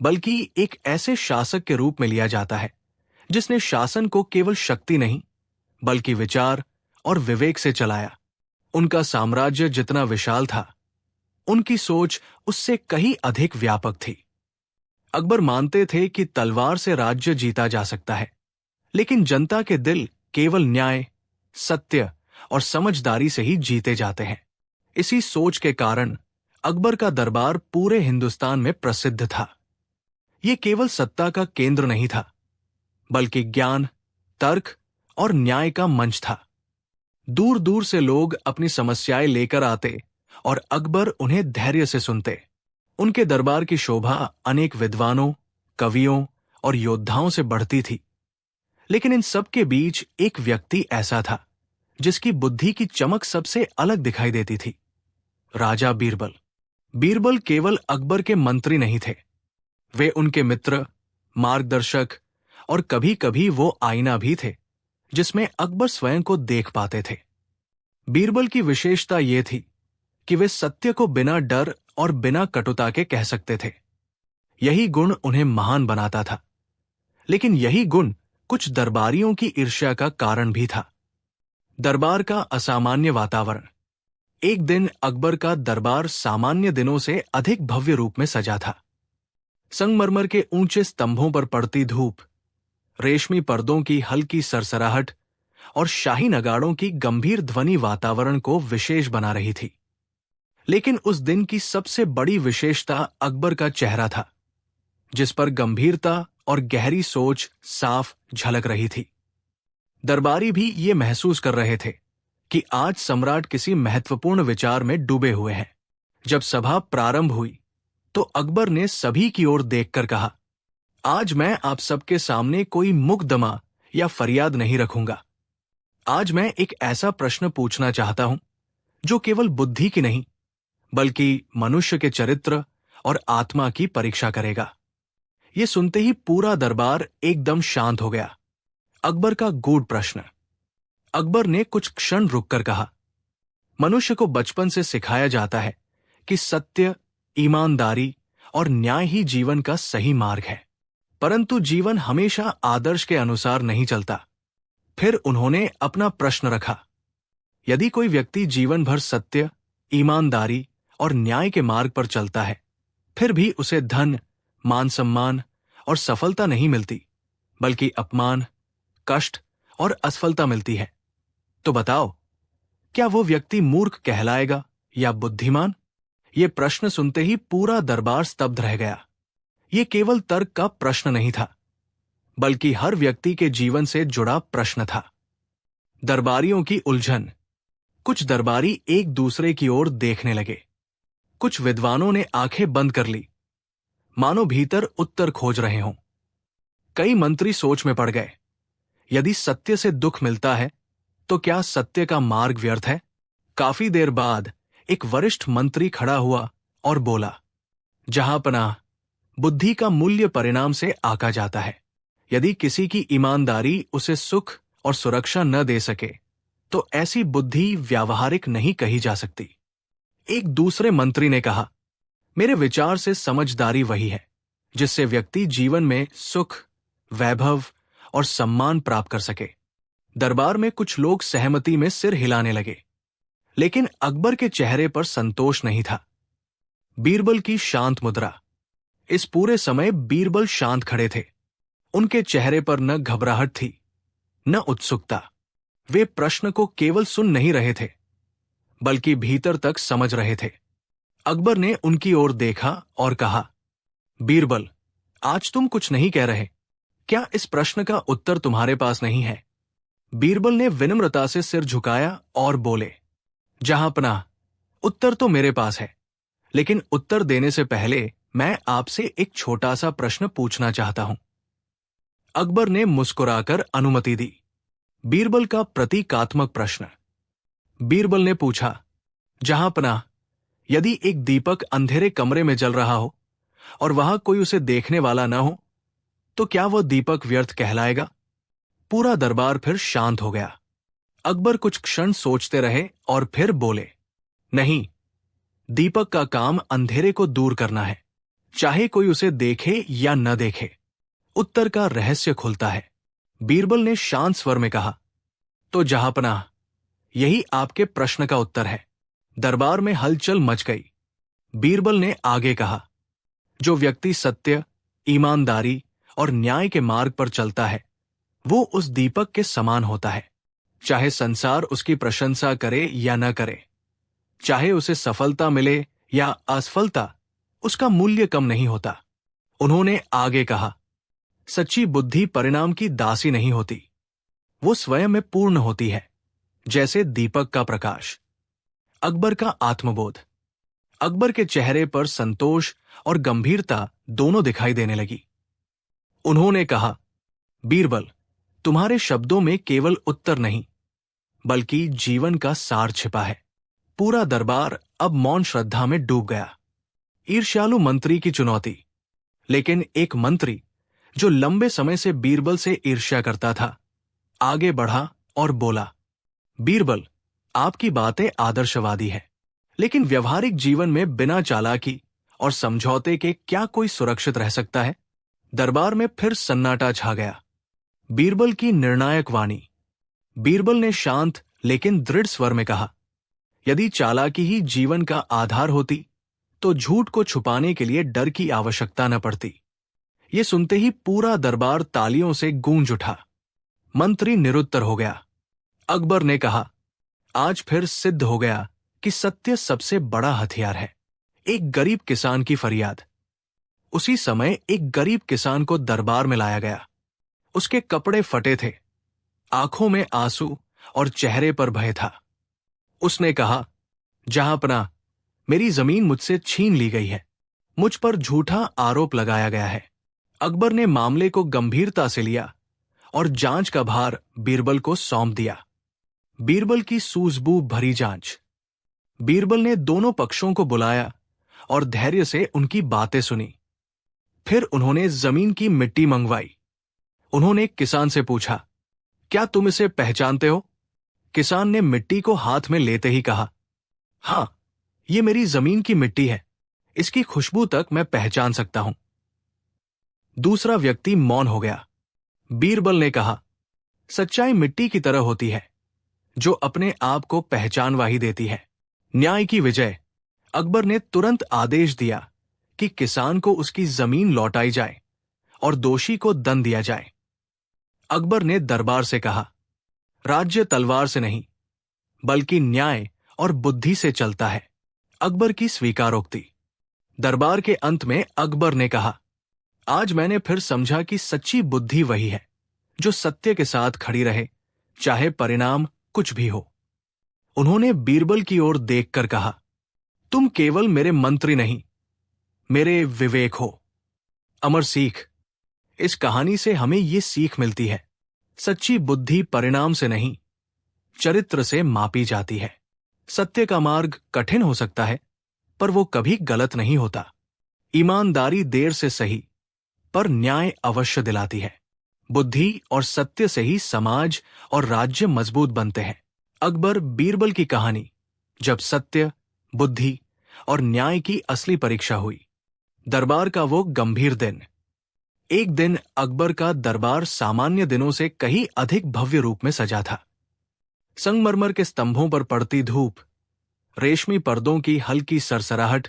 बल्कि एक ऐसे शासक के रूप में लिया जाता है जिसने शासन को केवल शक्ति नहीं, बल्कि विचार और विवेक से चलाया। उनका साम्राज्य जितना विशाल था, उनकी सोच उससे कहीं अधिक व्यापक थी। अकबर मानते थे कि तलवार से राज्य जीता जा सकता है, लेकिन जनता के दिल केवल न्याय, सत्य और समझदारी से ही जीते जाते हैं। इसी सोच के कारण अकबर का दरबार पूरे हिंदुस्तान में प्रसिद्ध था। यह केवल सत्ता का केंद्र नहीं था, बल्कि ज्ञान, तर्क और न्याय का मंच था। दूर दूर से लोग अपनी समस्याएं लेकर आते और अकबर उन्हें धैर्य से सुनते। उनके दरबार की शोभा अनेक विद्वानों, कवियों और योद्धाओं से बढ़ती थी। लेकिन इन सब के बीच एक व्यक्ति ऐसा था जिसकी बुद्धि की चमक सबसे अलग दिखाई देती थी, राजा बीरबल। बीरबल केवल अकबर के मंत्री नहीं थे, वे उनके मित्र, मार्गदर्शक और कभी कभी वो आईना भी थे जिसमें अकबर स्वयं को देख पाते थे। बीरबल की विशेषता ये थी कि वे सत्य को बिना डर और बिना कटुता के कह सकते थे। यही गुण उन्हें महान बनाता था। लेकिन यही गुण कुछ दरबारियों की ईर्ष्या का कारण भी था। दरबार का असामान्य वातावरण। एक दिन अकबर का दरबार सामान्य दिनों से अधिक भव्य रूप में सजा था। संगमरमर के ऊंचे स्तंभों पर पड़ती धूप, रेशमी पर्दों की हल्की सरसराहट और शाही नगाड़ों की गंभीर ध्वनि वातावरण को विशेष बना रही थी। लेकिन उस दिन की सबसे बड़ी विशेषता अकबर का चेहरा था, जिस पर गंभीरता और गहरी सोच साफ झलक रही थी। दरबारी भी ये महसूस कर रहे थे कि आज सम्राट किसी महत्वपूर्ण विचार में डूबे हुए हैं। जब सभा प्रारंभ हुई तो अकबर ने सभी की ओर देखकर कहा, आज मैं आप सबके सामने कोई मुकदमा या फरियाद नहीं रखूंगा। आज मैं एक ऐसा प्रश्न पूछना चाहता हूं जो केवल बुद्धि की नहीं, बल्कि मनुष्य के चरित्र और आत्मा की परीक्षा करेगा। ये सुनते ही पूरा दरबार एकदम शांत हो गया। अकबर का गूढ़ प्रश्न। अकबर ने कुछ क्षण रुककर कहा, मनुष्य को बचपन से सिखाया जाता है कि सत्य, ईमानदारी और न्याय ही जीवन का सही मार्ग है, परंतु जीवन हमेशा आदर्श के अनुसार नहीं चलता। फिर उन्होंने अपना प्रश्न रखा, यदि कोई व्यक्ति जीवन भर सत्य, ईमानदारी और न्याय के मार्ग पर चलता है, फिर भी उसे धन, मान सम्मान और सफलता नहीं मिलती, बल्कि अपमान, कष्ट और असफलता मिलती है, तो बताओ, क्या वो व्यक्ति मूर्ख कहलाएगा या बुद्धिमान? ये प्रश्न सुनते ही पूरा दरबार स्तब्ध रह गया। ये केवल तर्क का प्रश्न नहीं था, बल्कि हर व्यक्ति के जीवन से जुड़ा प्रश्न था। दरबारियों की उलझन। कुछ दरबारी एक दूसरे की ओर देखने लगे। कुछ विद्वानों ने आंखें बंद कर ली, मानो भीतर उत्तर खोज रहे हों। कई मंत्री सोच में पड़ गए, यदि सत्य से दुख मिलता है तो क्या सत्य का मार्ग व्यर्थ है? काफी देर बाद एक वरिष्ठ मंत्री खड़ा हुआ और बोला, जहांपनाह, बुद्धि का मूल्य परिणाम से आका जाता है। यदि किसी की ईमानदारी उसे सुख और सुरक्षा न दे सके, तो ऐसी बुद्धि व्यावहारिक नहीं कही जा सकती। एक दूसरे मंत्री ने कहा, मेरे विचार से समझदारी वही है जिससे व्यक्ति जीवन में सुख, वैभव और सम्मान प्राप्त कर सके। दरबार में कुछ लोग सहमति में सिर हिलाने लगे, लेकिन अकबर के चेहरे पर संतोष नहीं था। बीरबल की शांत मुद्रा। इस पूरे समय बीरबल शांत खड़े थे। उनके चेहरे पर न घबराहट थी, न उत्सुकता। वे प्रश्न को केवल सुन नहीं रहे थे, बल्कि भीतर तक समझ रहे थे। अकबर ने उनकी ओर देखा और कहा, बीरबल, आज तुम कुछ नहीं कह रहे। क्या इस प्रश्न का उत्तर तुम्हारे पास नहीं है? बीरबल ने विनम्रता से सिर झुकाया और बोले, जहांपनाह, उत्तर तो मेरे पास है, लेकिन उत्तर देने से पहले मैं आपसे एक छोटा सा प्रश्न पूछना चाहता हूं। अकबर ने मुस्कुराकर अनुमति दी। बीरबल का प्रतीकात्मक प्रश्न। बीरबल ने पूछा, जहांपनाह, यदि एक दीपक अंधेरे कमरे में जल रहा हो और वहां कोई उसे देखने वाला न हो, तो क्या वह दीपक व्यर्थ कहलाएगा? पूरा दरबार फिर शांत हो गया। अकबर कुछ क्षण सोचते रहे और फिर बोले, नहीं, दीपक का काम अंधेरे को दूर करना है, चाहे कोई उसे देखे या न देखे। उत्तर का रहस्य खुलता है। बीरबल ने शांत स्वर में कहा, तो जहांपनाह, यही आपके प्रश्न का उत्तर है। दरबार में हलचल मच गई। बीरबल ने आगे कहा, जो व्यक्ति सत्य, ईमानदारी और न्याय के मार्ग पर चलता है, वो उस दीपक के समान होता है। चाहे संसार उसकी प्रशंसा करे या न करे, चाहे उसे सफलता मिले या असफलता, उसका मूल्य कम नहीं होता। उन्होंने आगे कहा, सच्ची बुद्धि परिणाम की दासी नहीं होती, वो स्वयं में पूर्ण होती है, जैसे दीपक का प्रकाश। अकबर का आत्मबोध। अकबर के चेहरे पर संतोष और गंभीरता दोनों दिखाई देने लगी। उन्होंने कहा, बीरबल, तुम्हारे शब्दों में केवल उत्तर नहीं, बल्कि जीवन का सार छिपा है। पूरा दरबार अब मौन श्रद्धा में डूब गया। ईर्ष्यालु मंत्री की चुनौती। लेकिन एक मंत्री जो लंबे समय से बीरबल से ईर्ष्या करता था, आगे बढ़ा और बोला, बीरबल, आपकी बातें आदर्शवादी हैं, लेकिन व्यवहारिक जीवन में बिना चालाकी और समझौते के क्या कोई सुरक्षित रह सकता है? दरबार में फिर सन्नाटा छा गया। बीरबल की निर्णायक वाणी। बीरबल ने शांत लेकिन दृढ़ स्वर में कहा, यदि चालाकी ही जीवन का आधार होती तो झूठ को छुपाने के लिए डर की आवश्यकता न पड़ती। ये सुनते ही पूरा दरबार तालियों से गूंज उठा। मंत्री निरुत्तर हो गया। अकबर ने कहा, आज फिर सिद्ध हो गया कि सत्य सबसे बड़ा हथियार है। एक गरीब किसान की फरियाद। उसी समय एक गरीब किसान को दरबार में लाया गया। उसके कपड़े फटे थे, आंखों में आंसू और चेहरे पर भय था। उसने कहा, जहांपनाह, मेरी जमीन मुझसे छीन ली गई है। मुझ पर झूठा आरोप लगाया गया है। अकबर ने मामले को गंभीरता से लिया और जांच का भार बीरबल को सौंप दिया। बीरबल की सूझबूझ भरी जांच। बीरबल ने दोनों पक्षों को बुलाया और धैर्य से उनकी बातें सुनी। फिर उन्होंने जमीन की मिट्टी मंगवाई। उन्होंने किसान से पूछा, क्या तुम इसे पहचानते हो? किसान ने मिट्टी को हाथ में लेते ही कहा, हां, ये मेरी जमीन की मिट्टी है। इसकी खुशबू तक मैं पहचान सकता हूं। दूसरा व्यक्ति मौन हो गया। बीरबल ने कहा, सच्चाई मिट्टी की तरह होती है, जो अपने आप को पहचानवाही देती है। न्याय की विजय। अकबर ने तुरंत आदेश दिया कि किसान को उसकी जमीन लौटाई जाए और दोषी को दंड दिया जाए। अकबर ने दरबार से कहा, राज्य तलवार से नहीं, बल्कि न्याय और बुद्धि से चलता है। अकबर की स्वीकारोक्ति। दरबार के अंत में अकबर ने कहा, आज मैंने फिर समझा कि सच्ची बुद्धि वही है जो सत्य के साथ खड़ी रहे, चाहे परिणाम कुछ भी हो। उन्होंने बीरबल की ओर देखकर कहा, तुम केवल मेरे मंत्री नहीं, मेरे विवेक हो। अमर सीख। इस कहानी से हमें ये सीख मिलती है, सच्ची बुद्धि परिणाम से नहीं, चरित्र से मापी जाती है। सत्य का मार्ग कठिन हो सकता है, पर वो कभी गलत नहीं होता। ईमानदारी देर से सही, पर न्याय अवश्य दिलाती है। बुद्धि और सत्य से ही समाज और राज्य मजबूत बनते हैं। अकबर बीरबल की कहानी, जब सत्य, बुद्धि और न्याय की असली परीक्षा हुई। दरबार का वो गंभीर दिन। एक दिन अकबर का दरबार सामान्य दिनों से कहीं अधिक भव्य रूप में सजा था। संगमरमर के स्तंभों पर पड़ती धूप, रेशमी पर्दों की हल्की सरसराहट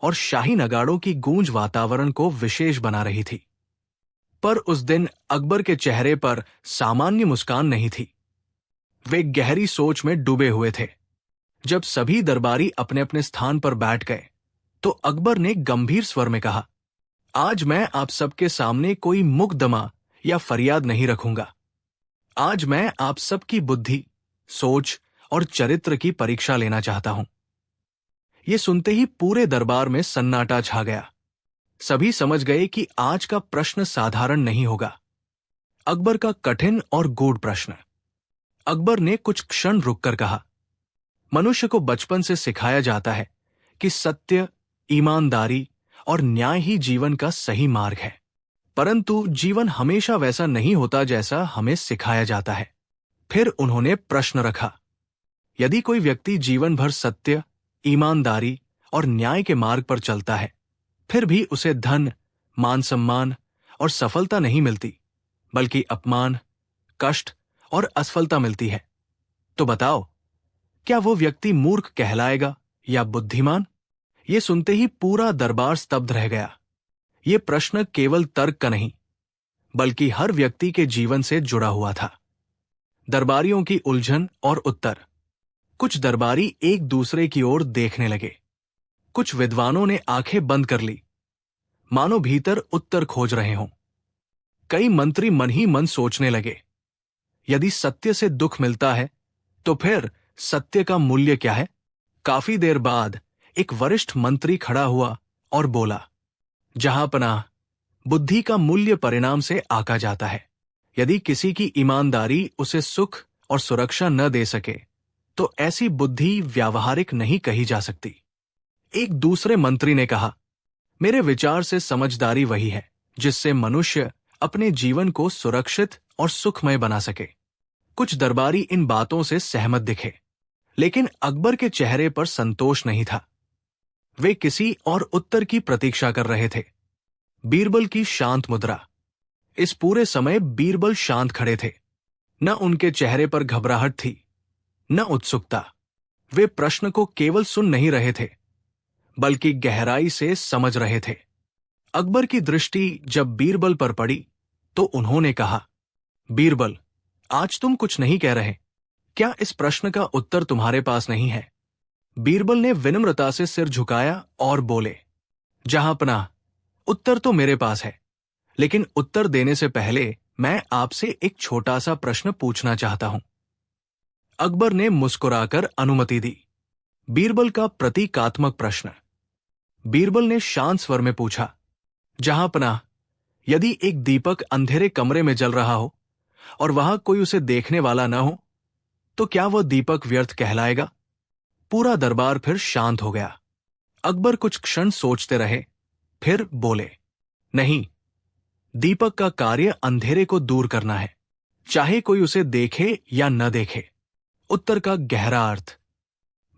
और शाही नगाड़ों की गूंज वातावरण को विशेष बना रही थी। पर उस दिन अकबर के चेहरे पर सामान्य मुस्कान नहीं थी। वे गहरी सोच में डूबे हुए थे। जब सभी दरबारी अपने अपने स्थान पर बैठ गए, तो अकबर ने गंभीर स्वर में कहा, आज मैं आप सबके सामने कोई मुकदमा या फरियाद नहीं रखूंगा। आज मैं आप सबकी बुद्धि, सोच और चरित्र की परीक्षा लेना चाहता हूं। ये सुनते ही पूरे दरबार में सन्नाटा छा गया। सभी समझ गए कि आज का प्रश्न साधारण नहीं होगा। अकबर का कठिन और गूढ़ प्रश्न। अकबर ने कुछ क्षण रुककर कहा, मनुष्य को बचपन से सिखाया जाता है कि सत्य, ईमानदारी और न्याय ही जीवन का सही मार्ग है। परंतु जीवन हमेशा वैसा नहीं होता जैसा हमें सिखाया जाता है। फिर उन्होंने प्रश्न रखा, यदि कोई व्यक्ति जीवन भर सत्य, ईमानदारी और न्याय के मार्ग पर चलता है, फिर भी उसे धन, मान सम्मान और सफलता नहीं मिलती, बल्कि अपमान, कष्ट और असफलता मिलती है, तो बताओ, क्या वो व्यक्ति मूर्ख कहलाएगा या बुद्धिमान? ये सुनते ही पूरा दरबार स्तब्ध रह गया। ये प्रश्न केवल तर्क का नहीं, बल्कि हर व्यक्ति के जीवन से जुड़ा हुआ था। दरबारियों की उलझन और उत्तर। कुछ दरबारी एक दूसरे की ओर देखने लगे। कुछ विद्वानों ने आंखें बंद कर ली, मानो भीतर उत्तर खोज रहे हों। कई मंत्री मन ही मन सोचने लगे, यदि सत्य से दुख मिलता है, तो फिर सत्य का मूल्य क्या है? काफी देर बाद एक वरिष्ठ मंत्री खड़ा हुआ और बोला, जहांपनाह, बुद्धि का मूल्य परिणाम से आका जाता है। यदि किसी की ईमानदारी उसे सुख और सुरक्षा न दे सके, तो ऐसी बुद्धि व्यावहारिक नहीं कही जा सकती। एक दूसरे मंत्री ने कहा, मेरे विचार से समझदारी वही है जिससे मनुष्य अपने जीवन को सुरक्षित और सुखमय बना सके। कुछ दरबारी इन बातों से सहमत दिखे, लेकिन अकबर के चेहरे पर संतोष नहीं था। वे किसी और उत्तर की प्रतीक्षा कर रहे थे। बीरबल की शांत मुद्रा। इस पूरे समय बीरबल शांत खड़े थे। न उनके चेहरे पर घबराहट थी, न उत्सुकता। वे प्रश्न को केवल सुन नहीं रहे थे, बल्कि गहराई से समझ रहे थे। अकबर की दृष्टि जब बीरबल पर पड़ी तो उन्होंने कहा, बीरबल, आज तुम कुछ नहीं कह रहे। क्या इस प्रश्न का उत्तर तुम्हारे पास नहीं है? बीरबल ने विनम्रता से सिर झुकाया और बोले, जहांपनाह, उत्तर तो मेरे पास है, लेकिन उत्तर देने से पहले मैं आपसे एक छोटा सा प्रश्न पूछना चाहता हूं। अकबर ने मुस्कुराकर अनुमति दी। बीरबल का प्रतीकात्मक प्रश्न। बीरबल ने शांत स्वर में पूछा, जहांपनाह, यदि एक दीपक अंधेरे कमरे में जल रहा हो और वहां कोई उसे देखने वाला न हो, तो क्या वह दीपक व्यर्थ कहलाएगा? पूरा दरबार फिर शांत हो गया। अकबर कुछ क्षण सोचते रहे, फिर बोले, नहीं, दीपक का कार्य अंधेरे को दूर करना है, चाहे कोई उसे देखे या न देखे। उत्तर का गहरा अर्थ।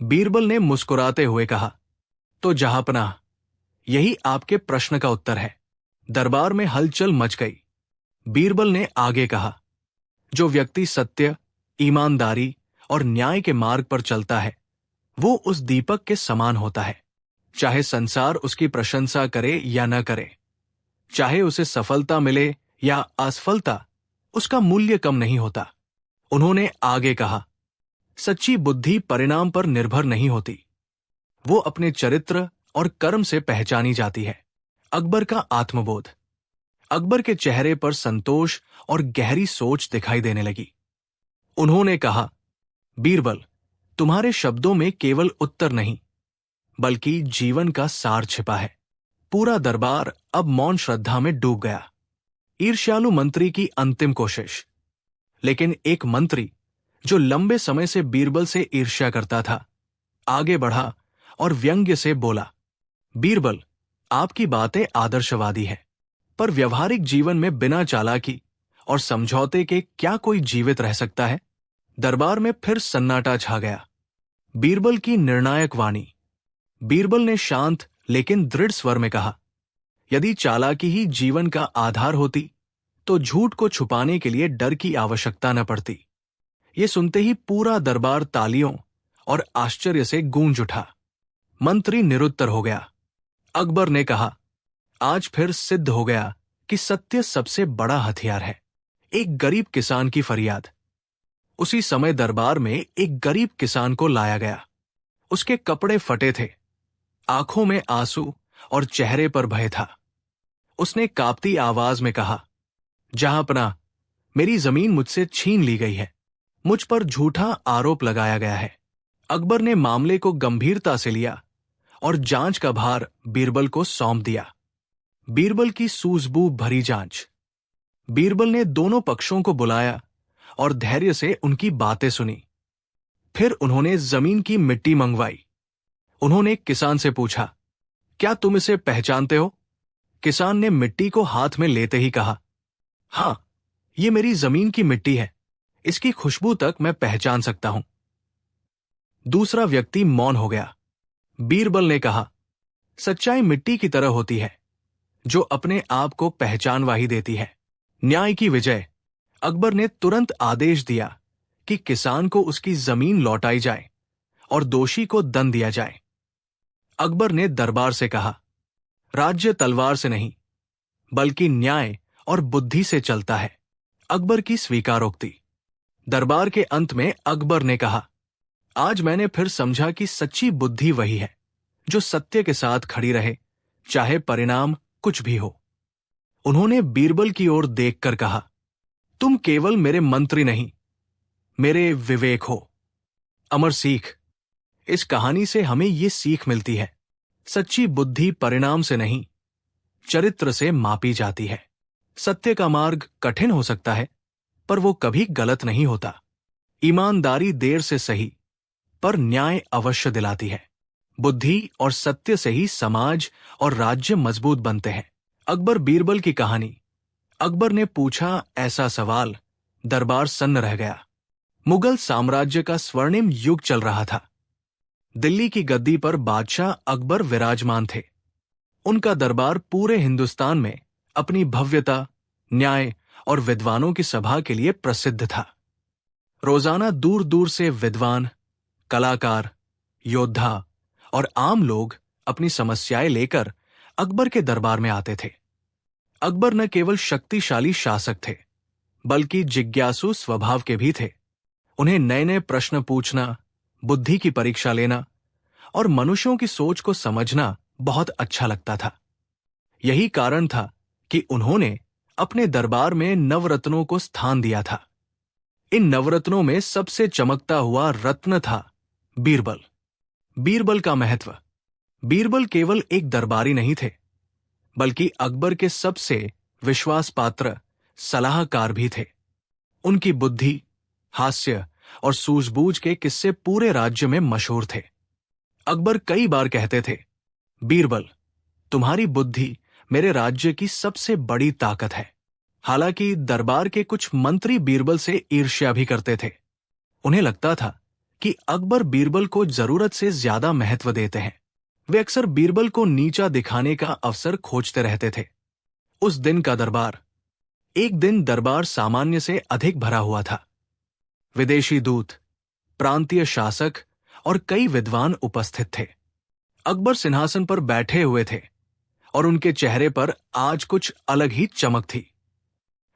बीरबल ने मुस्कुराते हुए कहा, तो जहांपनाह, यही आपके प्रश्न का उत्तर है। दरबार में हलचल मच गई। बीरबल ने आगे कहा, जो व्यक्ति सत्य, ईमानदारी और न्याय के मार्ग पर चलता है, वो उस दीपक के समान होता है। चाहे संसार उसकी प्रशंसा करे या न करे, चाहे उसे सफलता मिले या असफलता, उसका मूल्य कम नहीं होता। उन्होंने आगे कहा, सच्ची बुद्धि परिणाम पर निर्भर नहीं होती, वो अपने चरित्र और कर्म से पहचानी जाती है। अकबर का आत्मबोध। अकबर के चेहरे पर संतोष और गहरी सोच दिखाई देने लगी। उन्होंने कहा, बीरबल, तुम्हारे शब्दों में केवल उत्तर नहीं, बल्कि जीवन का सार छिपा है। पूरा दरबार अब मौन श्रद्धा में डूब गया। ईर्ष्यालु मंत्री की अंतिम कोशिश। लेकिन एक मंत्री जो लंबे समय से बीरबल से ईर्ष्या करता था, आगे बढ़ा और व्यंग्य से बोला, बीरबल, आपकी बातें आदर्शवादी है, पर व्यवहारिक जीवन में बिना चालाकी और समझौते के क्या कोई जीवित रह सकता है? दरबार में फिर सन्नाटा छा गया। बीरबल की निर्णायक वाणी। बीरबल ने शांत लेकिन दृढ़ स्वर में कहा, यदि चालाकी ही जीवन का आधार होती, तो झूठ को छुपाने के लिए डर की आवश्यकता न पड़ती। ये सुनते ही पूरा दरबार तालियों और आश्चर्य से गूंज उठा। मंत्री निरुत्तर हो गया। अकबर ने कहा, आज फिर सिद्ध हो गया कि सत्य सबसे बड़ा हथियार है। एक गरीब किसान की फरियाद। उसी समय दरबार में एक गरीब किसान को लाया गया। उसके कपड़े फटे थे, आंखों में आंसू और चेहरे पर भय था। उसने कांपती आवाज में कहा, जहांपनाह, मेरी जमीन मुझसे छीन ली गई है, मुझ पर झूठा आरोप लगाया गया है। अकबर ने मामले को गंभीरता से लिया और जांच का भार बीरबल को सौंप दिया। बीरबल की सूझबूझ भरी जांच। बीरबल ने दोनों पक्षों को बुलाया और धैर्य से उनकी बातें सुनी। फिर उन्होंने जमीन की मिट्टी मंगवाई। उन्होंने किसान से पूछा, क्या तुम इसे पहचानते हो? किसान ने मिट्टी को हाथ में लेते ही कहा, हां, ये मेरी जमीन की मिट्टी है, इसकी खुशबू तक मैं पहचान सकता हूं। दूसरा व्यक्ति मौन हो गया। बीरबल ने कहा, सच्चाई मिट्टी की तरह होती है, जो अपने आप को पहचानवा ही देती है। न्याय की विजय। अकबर ने तुरंत आदेश दिया कि किसान को उसकी जमीन लौटाई जाए और दोषी को दंड दिया जाए। अकबर ने दरबार से कहा, राज्य तलवार से नहीं, बल्कि न्याय और बुद्धि से चलता है। अकबर की स्वीकारोक्ति। दरबार के अंत में अकबर ने कहा, आज मैंने फिर समझा कि सच्ची बुद्धि वही है जो सत्य के साथ खड़ी रहे, चाहे परिणाम कुछ भी हो। उन्होंने बीरबल की ओर देखकर कहा, तुम केवल मेरे मंत्री नहीं, मेरे विवेक हो। अमर सीख। इस कहानी से हमें ये सीख मिलती है, सच्ची बुद्धि परिणाम से नहीं, चरित्र से मापी जाती है। सत्य का मार्ग कठिन हो सकता है, पर वो कभी गलत नहीं होता। ईमानदारी देर से सही, पर न्याय अवश्य दिलाती है। बुद्धि और सत्य से ही समाज और राज्य मजबूत बनते हैं। अकबर बीरबल की कहानी। अकबर ने पूछा ऐसा सवाल, दरबार सन्न रह गया। मुगल साम्राज्य का स्वर्णिम युग चल रहा था। दिल्ली की गद्दी पर बादशाह अकबर विराजमान थे। उनका दरबार पूरे हिंदुस्तान में अपनी भव्यता, न्याय और विद्वानों की सभा के लिए प्रसिद्ध था। रोजाना दूर दूर से विद्वान, कलाकार, योद्धा और आम लोग अपनी समस्याएं लेकर अकबर के दरबार में आते थे। अकबर न केवल शक्तिशाली शासक थे, बल्कि जिज्ञासु स्वभाव के भी थे। उन्हें नए नए प्रश्न पूछना, बुद्धि की परीक्षा लेना और मनुष्यों की सोच को समझना बहुत अच्छा लगता था। यही कारण था कि उन्होंने अपने दरबार में नवरत्नों को स्थान दिया था। इन नवरत्नों में सबसे चमकता हुआ रत्न था बीरबल। बीरबल का महत्व। बीरबल केवल एक दरबारी नहीं थे, बल्कि अकबर के सबसे विश्वास पात्र सलाहकार भी थे। उनकी बुद्धि, हास्य और सूझबूझ के किस्से पूरे राज्य में मशहूर थे। अकबर कई बार कहते थे, बीरबल, तुम्हारी बुद्धि मेरे राज्य की सबसे बड़ी ताकत है। हालांकि दरबार के कुछ मंत्री बीरबल से ईर्ष्या भी करते थे। उन्हें लगता था कि अकबर बीरबल को जरूरत से ज्यादा महत्व देते हैं। वे अक्सर बीरबल को नीचा दिखाने का अवसर खोजते रहते थे। उस दिन का दरबार। एक दिन दरबार सामान्य से अधिक भरा हुआ था। विदेशी दूत, प्रांतीय शासक और कई विद्वान उपस्थित थे। अकबर सिंहासन पर बैठे हुए थे और उनके चेहरे पर आज कुछ अलग ही चमक थी।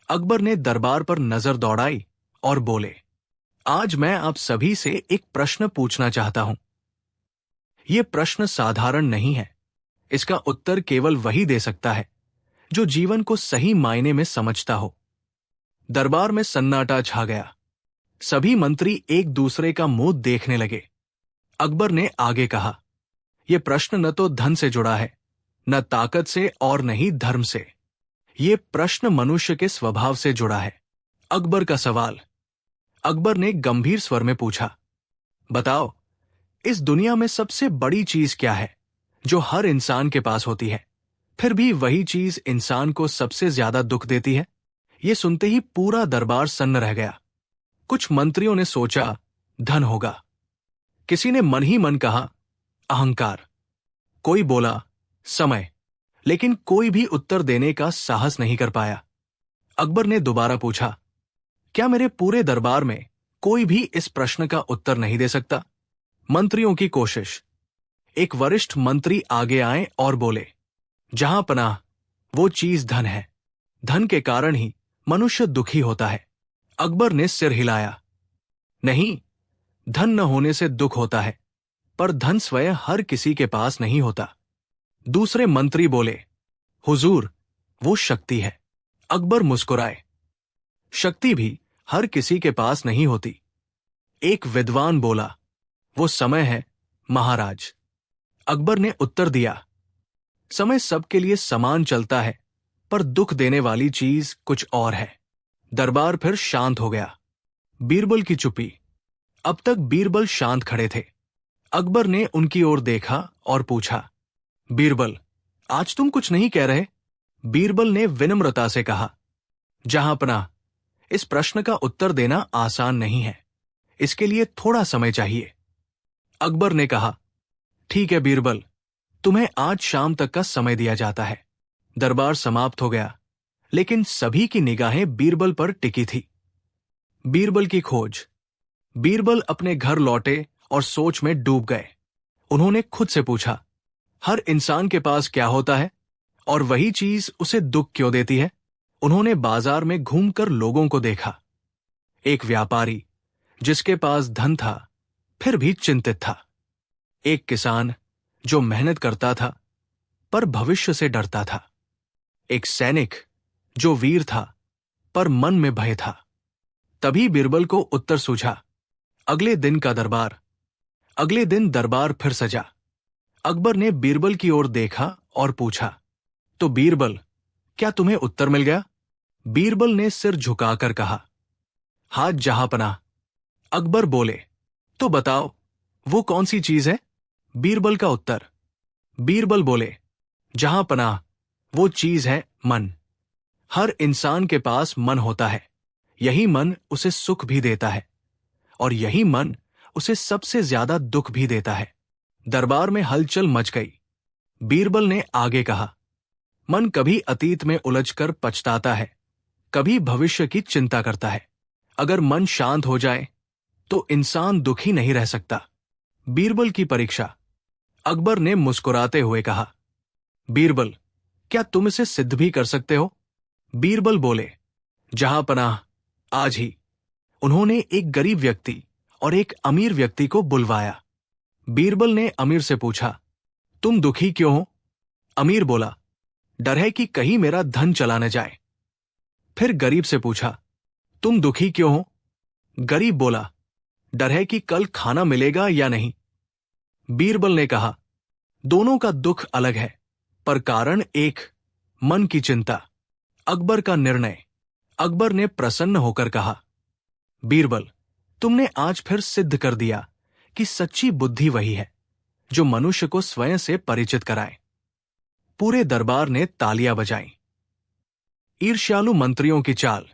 अकबर ने दरबार पर नजर दौड़ाई और बोले, आज मैं आप सभी से एक प्रश्न पूछना चाहता हूं। यह प्रश्न साधारण नहीं है। इसका उत्तर केवल वही दे सकता है जो जीवन को सही मायने में समझता हो। दरबार में सन्नाटा छा गया। सभी मंत्री एक दूसरे का मुंह देखने लगे। अकबर ने आगे कहा, यह प्रश्न न तो धन से जुड़ा है, न ताकत से और न ही धर्म से। यह प्रश्न मनुष्य के स्वभाव से जुड़ा है। अकबर का सवाल। अकबर ने गंभीर स्वर में पूछा, बताओ, इस दुनिया में सबसे बड़ी चीज क्या है जो हर इंसान के पास होती है, फिर भी वही चीज इंसान को सबसे ज्यादा दुख देती है? यह सुनते ही पूरा दरबार सन्न रह गया। कुछ मंत्रियों ने सोचा, धन होगा। किसी ने मन ही मन कहा, अहंकार। कोई बोला, समय। लेकिन कोई भी उत्तर देने का साहस नहीं कर पाया। अकबर ने दोबारा पूछा, क्या मेरे पूरे दरबार में कोई भी इस प्रश्न का उत्तर नहीं दे सकता? मंत्रियों की कोशिश। एक वरिष्ठ मंत्री आगे आए और बोले, जहां पनाह, वो चीज धन है। धन के कारण ही मनुष्य दुखी होता है। अकबर ने सिर हिलाया, नहीं, धन न होने से दुख होता है, पर धन स्वयं हर किसी के पास नहीं होता। दूसरे मंत्री बोले, हुजूर, वो शक्ति है। अकबर मुस्कुराए, शक्ति भी हर किसी के पास नहीं होती। एक विद्वान बोला, वो समय है महाराज। अकबर ने उत्तर दिया, समय सबके लिए समान चलता है, पर दुख देने वाली चीज कुछ और है। दरबार फिर शांत हो गया। बीरबल की चुप्पी। अब तक बीरबल शांत खड़े थे। अकबर ने उनकी ओर देखा और पूछा, बीरबल, आज तुम कुछ नहीं कह रहे? बीरबल ने विनम्रता से कहा, जहांपनाह, इस प्रश्न का उत्तर देना आसान नहीं है। इसके लिए थोड़ा समय चाहिए। अकबर ने कहा, ठीक है बीरबल, तुम्हें आज शाम तक का समय दिया जाता है। दरबार समाप्त हो गया, लेकिन सभी की निगाहें बीरबल पर टिकी थी। बीरबल की खोज। बीरबल अपने घर लौटे और सोच में डूब गए। उन्होंने खुद से पूछा, हर इंसान के पास क्या होता है और वही चीज उसे दुख क्यों देती है? उन्होंने बाजार में घूमकर लोगों को देखा। एक व्यापारी जिसके पास धन था फिर भी चिंतित था। एक किसान जो मेहनत करता था पर भविष्य से डरता था। एक सैनिक जो वीर था पर मन में भय था। तभी बीरबल को उत्तर सूझा। अगले दिन का दरबार। अगले दिन दरबार फिर सजा। अकबर ने बीरबल की ओर देखा और पूछा, तो बीरबल, क्या तुम्हें उत्तर मिल गया? बीरबल ने सिर झुकाकर कहा, हाथ जहांपनाह। अकबर बोले, तो बताओ, वो कौन सी चीज है? बीरबल का उत्तर। बीरबल बोले, जहांपनाह, वो चीज है मन। हर इंसान के पास मन होता है। यही मन उसे सुख भी देता है। और यही मन उसे सबसे ज्यादा दुख भी देता है। दरबार में हलचल मच गई। बीरबल ने आगे कहा, मन कभी अतीत में उलझकर पछताता है, कभी भविष्य की चिंता करता है। अगर मन शांत हो जाए तो इंसान दुखी नहीं रह सकता। बीरबल की परीक्षा। अकबर ने मुस्कुराते हुए कहा, बीरबल, क्या तुम इसे सिद्ध भी कर सकते हो? बीरबल बोले, जहां पनाह, आज ही। उन्होंने एक गरीब व्यक्ति और एक अमीर व्यक्ति को बुलवाया। बीरबल ने अमीर से पूछा, तुम दुखी क्यों हो? अमीर बोला, डर है कि कहीं मेरा धन चला न जाए। फिर गरीब से पूछा, तुम दुखी क्यों हो? गरीब बोला, डर है कि कल खाना मिलेगा या नहीं। बीरबल ने कहा, दोनों का दुख अलग है, पर कारण एक, मन की चिंता। अकबर का निर्णय। अकबर ने प्रसन्न होकर कहा, बीरबल, तुमने आज फिर सिद्ध कर दिया कि सच्ची बुद्धि वही है जो मनुष्य को स्वयं से परिचित कराए। पूरे दरबार ने तालियां बजाईं। ईर्ष्यालु मंत्रियों की चाल।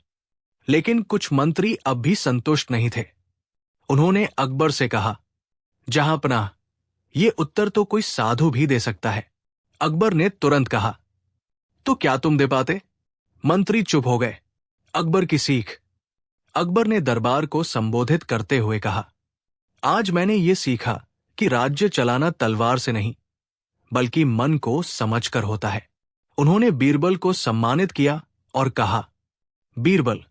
लेकिन कुछ मंत्री अब भी संतुष्ट नहीं थे। उन्होंने अकबर से कहा, जहां पनाह, ये उत्तर तो कोई साधु भी दे सकता है। अकबर ने तुरंत कहा, तो क्या तुम दे पाते? मंत्री चुप हो गए। अकबर की सीख। अकबर ने दरबार को संबोधित करते हुए कहा, आज मैंने ये सीखा कि राज्य चलाना तलवार से नहीं, बल्कि मन को समझकर होता है। उन्होंने बीरबल को सम्मानित किया और कहा, बीरबल,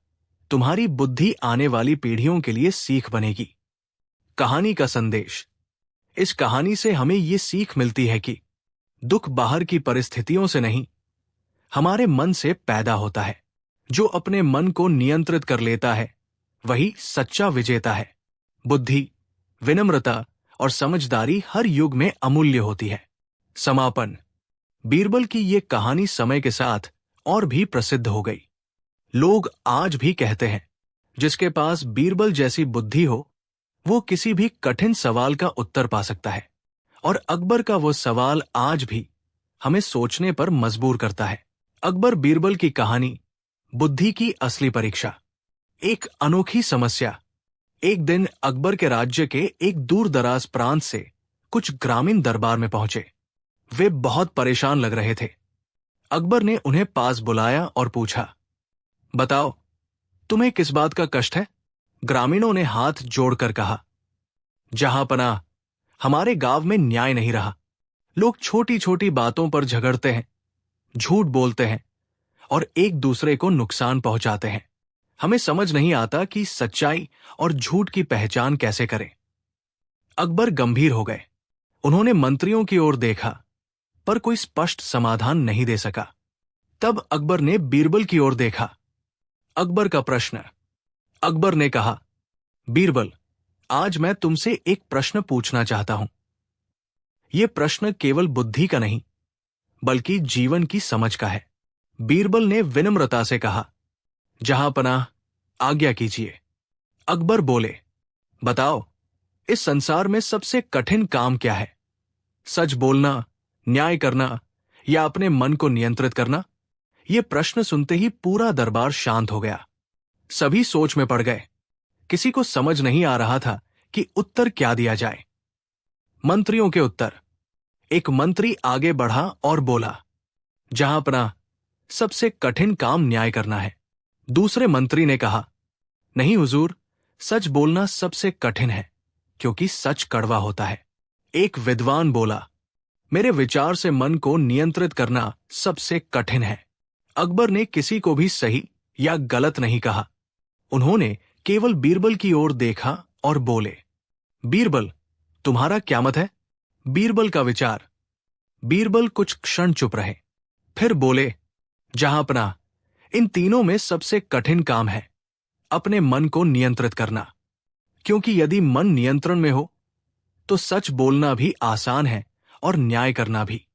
तुम्हारी बुद्धि आने वाली पीढ़ियों के लिए सीख बनेगी। कहानी का संदेश। इस कहानी से हमें ये सीख मिलती है कि दुख बाहर की परिस्थितियों से नहीं, हमारे मन से पैदा होता है। जो अपने मन को नियंत्रित कर लेता है वही सच्चा विजेता है। बुद्धि, विनम्रता और समझदारी हर युग में अमूल्य होती है। समापन। बीरबल की ये कहानी समय के साथ और भी प्रसिद्ध हो गई। लोग आज भी कहते हैं, जिसके पास बीरबल जैसी बुद्धि हो वो किसी भी कठिन सवाल का उत्तर पा सकता है। और अकबर का वो सवाल आज भी हमें सोचने पर मजबूर करता है। अकबर बीरबल की कहानी, बुद्धि की असली परीक्षा। एक अनोखी समस्या। एक दिन अकबर के राज्य के एक दूर दराज प्रांत से कुछ ग्रामीण दरबार में पहुंचे। वे बहुत परेशान लग रहे थे। अकबर ने उन्हें पास बुलाया और पूछा, बताओ, तुम्हें किस बात का कष्ट है? ग्रामीणों ने हाथ जोड़कर कहा, जहां पनाह, हमारे गांव में न्याय नहीं रहा। लोग छोटी छोटी बातों पर झगड़ते हैं, झूठ बोलते हैं और एक दूसरे को नुकसान पहुंचाते हैं। हमें समझ नहीं आता कि सच्चाई और झूठ की पहचान कैसे करें। अकबर गंभीर हो गए। उन्होंने मंत्रियों की ओर देखा, पर कोई स्पष्ट समाधान नहीं दे सका। तब अकबर ने बीरबल की ओर देखा। अकबर का प्रश्न। अकबर ने कहा, बीरबल, आज मैं तुमसे एक प्रश्न पूछना चाहता हूं। यह प्रश्न केवल बुद्धि का नहीं, बल्कि जीवन की समझ का है। बीरबल ने विनम्रता से कहा, जहां पनाह, आज्ञा कीजिए। अकबर बोले, बताओ, इस संसार में सबसे कठिन काम क्या है? सच बोलना, न्याय करना या अपने मन को नियंत्रित करना? यह प्रश्न सुनते ही पूरा दरबार शांत हो गया। सभी सोच में पड़ गए। किसी को समझ नहीं आ रहा था कि उत्तर क्या दिया जाए। मंत्रियों के उत्तर। एक मंत्री आगे बढ़ा और बोला, जहां पनाह, सबसे कठिन काम न्याय करना है। दूसरे मंत्री ने कहा, नहीं हुजूर, सच बोलना सबसे कठिन है, क्योंकि सच कड़वा होता है। एक विद्वान बोला, मेरे विचार से मन को नियंत्रित करना सबसे कठिन है। अकबर ने किसी को भी सही या गलत नहीं कहा। उन्होंने केवल बीरबल की ओर देखा और बोले, बीरबल, तुम्हारा क्या मत है? बीरबल का विचार। बीरबल कुछ क्षण चुप रहे, फिर बोले, जहां पनाह, इन तीनों में सबसे कठिन काम है अपने मन को नियंत्रित करना, क्योंकि यदि मन नियंत्रण में हो तो सच बोलना भी आसान है और न्याय करना भी।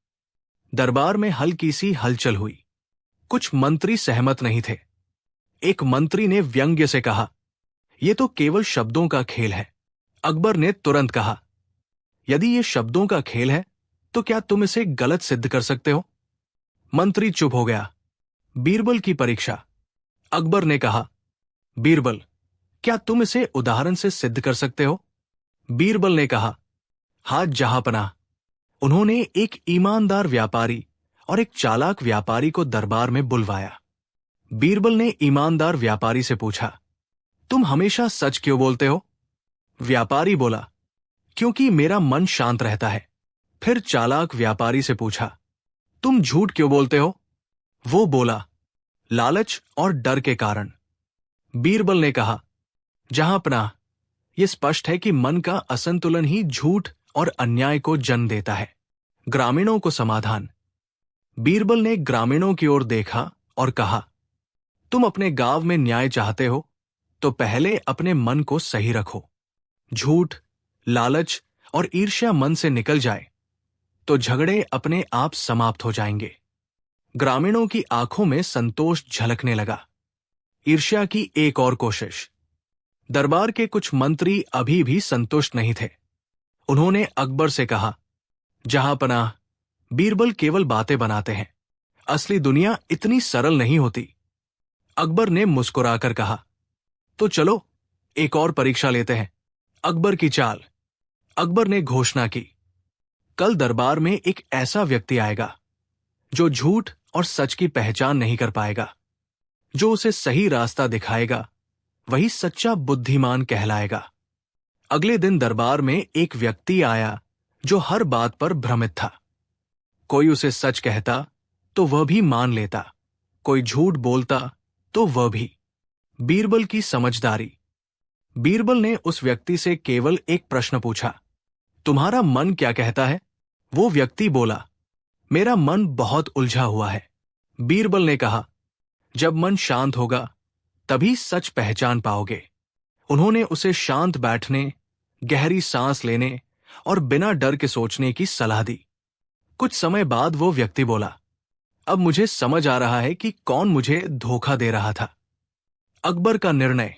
दरबार में हल्की सी हलचल हुई। कुछ मंत्री सहमत नहीं थे। एक मंत्री ने व्यंग्य से कहा, यह तो केवल शब्दों का खेल है। अकबर ने तुरंत कहा, यदि यह शब्दों का खेल है तो क्या तुम इसे गलत सिद्ध कर सकते हो? मंत्री चुप हो गया। बीरबल की परीक्षा। अकबर ने कहा, बीरबल, क्या तुम इसे उदाहरण से सिद्ध कर सकते हो? बीरबल ने कहा, हाँ जहांपनाह। उन्होंने एक ईमानदार व्यापारी और एक चालाक व्यापारी को दरबार में बुलवाया। बीरबल ने ईमानदार व्यापारी से पूछा, तुम हमेशा सच क्यों बोलते हो? व्यापारी बोला, क्योंकि मेरा मन शांत रहता है। फिर चालाक व्यापारी से पूछा, तुम झूठ क्यों बोलते हो? वो बोला, लालच और डर के कारण। बीरबल ने कहा, जहांपनाह, यह स्पष्ट है कि मन का असंतुलन ही झूठ और अन्याय को जन्म देता है। ग्रामीणों को समाधान। बीरबल ने ग्रामीणों की ओर देखा और कहा, तुम अपने गांव में न्याय चाहते हो तो पहले अपने मन को सही रखो। झूठ, लालच और ईर्ष्या मन से निकल जाए तो झगड़े अपने आप समाप्त हो जाएंगे। ग्रामीणों की आंखों में संतोष झलकने लगा। ईर्ष्या की एक और कोशिश। दरबार के कुछ मंत्री अभी भी संतुष्ट नहीं थे। उन्होंने अकबर से कहा, जहांपनाह, बीरबल केवल बातें बनाते हैं। असली दुनिया इतनी सरल नहीं होती। अकबर ने मुस्कुराकर कहा, तो चलो एक और परीक्षा लेते हैं। अकबर की चाल। अकबर ने घोषणा की, कल दरबार में एक ऐसा व्यक्ति आएगा जो झूठ और सच की पहचान नहीं कर पाएगा। जो उसे सही रास्ता दिखाएगा वही सच्चा बुद्धिमान कहलाएगा। अगले दिन दरबार में एक व्यक्ति आया जो हर बात पर भ्रमित था। कोई उसे सच कहता तो वह भी मान लेता, कोई झूठ बोलता तो वह भी। बीरबल की समझदारी। बीरबल ने उस व्यक्ति से केवल एक प्रश्न पूछा, तुम्हारा मन क्या कहता है? वो व्यक्ति बोला, मेरा मन बहुत उलझा हुआ है। बीरबल ने कहा, जब मन शांत होगा तभी सच पहचान पाओगे। उन्होंने उसे शांत बैठने, गहरी सांस लेने और बिना डर के सोचने की सलाह दी। कुछ समय बाद वो व्यक्ति बोला, अब मुझे समझ आ रहा है कि कौन मुझे धोखा दे रहा था। अकबर का निर्णय।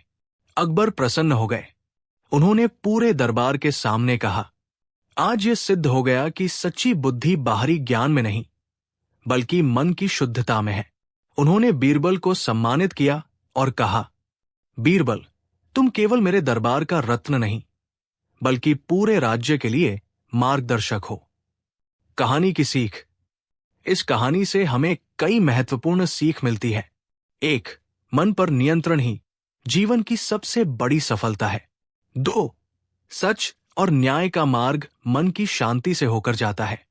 अकबर प्रसन्न हो गए। उन्होंने पूरे दरबार के सामने कहा, आज यह सिद्ध हो गया कि सच्ची बुद्धि बाहरी ज्ञान में नहीं बल्कि मन की शुद्धता में है। उन्होंने बीरबल को सम्मानित किया और कहा, बीरबल, तुम केवल मेरे दरबार का रत्न नहीं बल्कि पूरे राज्य के लिए मार्गदर्शक हो। कहानी की सीख। इस कहानी से हमें कई महत्वपूर्ण सीख मिलती है। 1. मन पर नियंत्रण ही जीवन की सबसे बड़ी सफलता है। 2. सच और न्याय का मार्ग मन की शांति से होकर जाता है।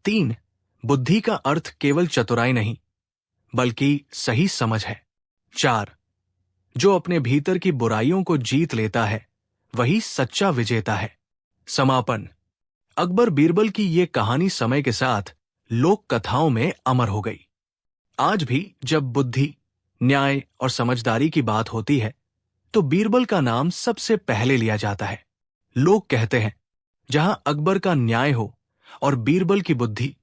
3. बुद्धि का अर्थ केवल चतुराई नहीं बल्कि सही समझ है। 4. जो अपने भीतर की बुराइयों को जीत लेता है वही सच्चा विजेता है। समापन। अकबर बीरबल की ये कहानी समय के साथ लोक कथाओं में अमर हो गई। आज भी जब बुद्धि, न्याय और समझदारी की बात होती है तो बीरबल का नाम सबसे पहले लिया जाता है। लोग कहते हैं, जहां अकबर का न्याय हो और बीरबल की बुद्धि,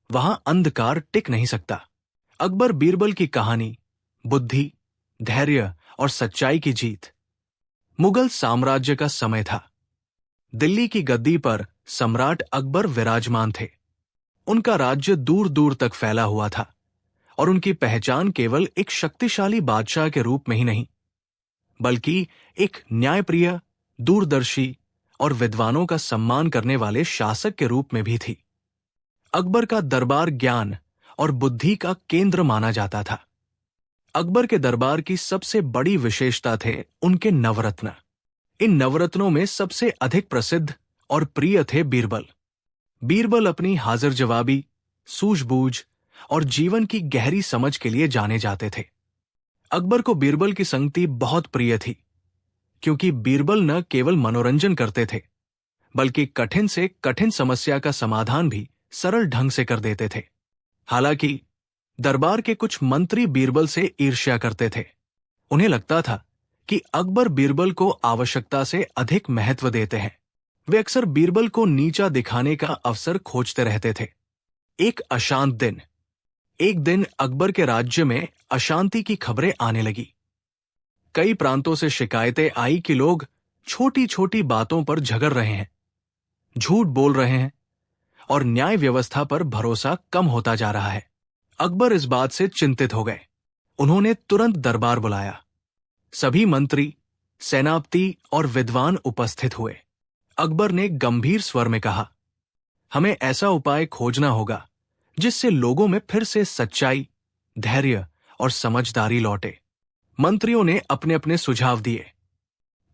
वहां अंधकार टिक नहीं सकता। अकबर बीरबल की कहानी बुद्धि, धैर्य और सच्चाई की जीत। मुगल साम्राज्य का समय था। दिल्ली की गद्दी पर सम्राट अकबर विराजमान थे। उनका राज्य दूर दूर तक फैला हुआ था और उनकी पहचान केवल एक शक्तिशाली बादशाह के रूप में ही नहीं बल्कि एक न्यायप्रिय, दूरदर्शी और विद्वानों का सम्मान करने वाले शासक के रूप में भी थी। अकबर का दरबार ज्ञान और बुद्धि का केंद्र माना जाता था। अकबर के दरबार की सबसे बड़ी विशेषता थे उनके नवरत्न। इन नवरत्नों में सबसे अधिक प्रसिद्ध और प्रिय थे बीरबल। बीरबल अपनी हाजिर जवाबी, सूझबूझ और जीवन की गहरी समझ के लिए जाने जाते थे। अकबर को बीरबल की संगति बहुत प्रिय थी क्योंकि बीरबल न केवल मनोरंजन करते थे बल्कि कठिन से कठिन समस्या का समाधान भी सरल ढंग से कर देते थे। हालांकि दरबार के कुछ मंत्री बीरबल से ईर्ष्या करते थे। उन्हें लगता था कि अकबर बीरबल को आवश्यकता से अधिक महत्व देते हैं। वे अक्सर बीरबल को नीचा दिखाने का अवसर खोजते रहते थे। एक अशांत दिन। एक दिन अकबर के राज्य में अशांति की खबरें आने लगी। कई प्रांतों से शिकायतें आई कि लोग छोटी छोटी बातों पर झगड़ रहे हैं, झूठ बोल रहे हैं और न्याय व्यवस्था पर भरोसा कम होता जा रहा है। अकबर इस बात से चिंतित हो गए। उन्होंने तुरंत दरबार बुलाया। सभी मंत्री, सेनापति और विद्वान उपस्थित हुए। अकबर ने गंभीर स्वर में कहा, हमें ऐसा उपाय खोजना होगा जिससे लोगों में फिर से सच्चाई, धैर्य और समझदारी लौटे। मंत्रियों ने अपने अपने सुझाव दिए।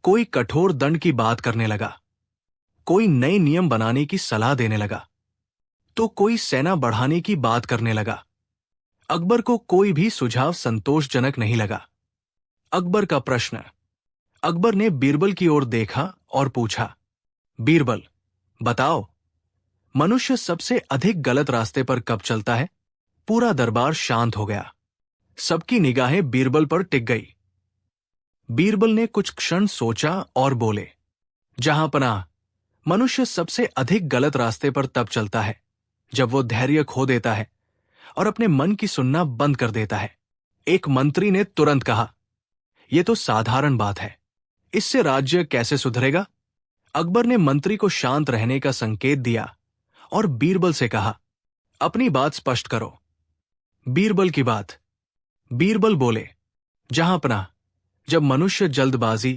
कोई कठोर दंड की बात करने लगा, कोई नए नियम बनाने की सलाह देने लगा, तो कोई सेना बढ़ाने की बात करने लगा। अकबर को कोई भी सुझाव संतोषजनक नहीं लगा। अकबर का प्रश्न। अकबर ने बीरबल की ओर देखा और पूछा, बीरबल, बताओ, मनुष्य सबसे अधिक गलत रास्ते पर कब चलता है? पूरा दरबार शांत हो गया। सबकी निगाहें बीरबल पर टिक गई। बीरबल ने कुछ क्षण सोचा और बोले, जहांपनाह, मनुष्य सबसे अधिक गलत रास्ते पर तब चलता है जब वो धैर्य खो देता है और अपने मन की सुनना बंद कर देता है। एक मंत्री ने तुरंत कहा, यह तो साधारण बात है, इससे राज्य कैसे सुधरेगा? अकबर ने मंत्री को शांत रहने का संकेत दिया और बीरबल से कहा, अपनी बात स्पष्ट करो। बीरबल की बात। बीरबल बोले, जहांपनाह, जब मनुष्य जल्दबाजी,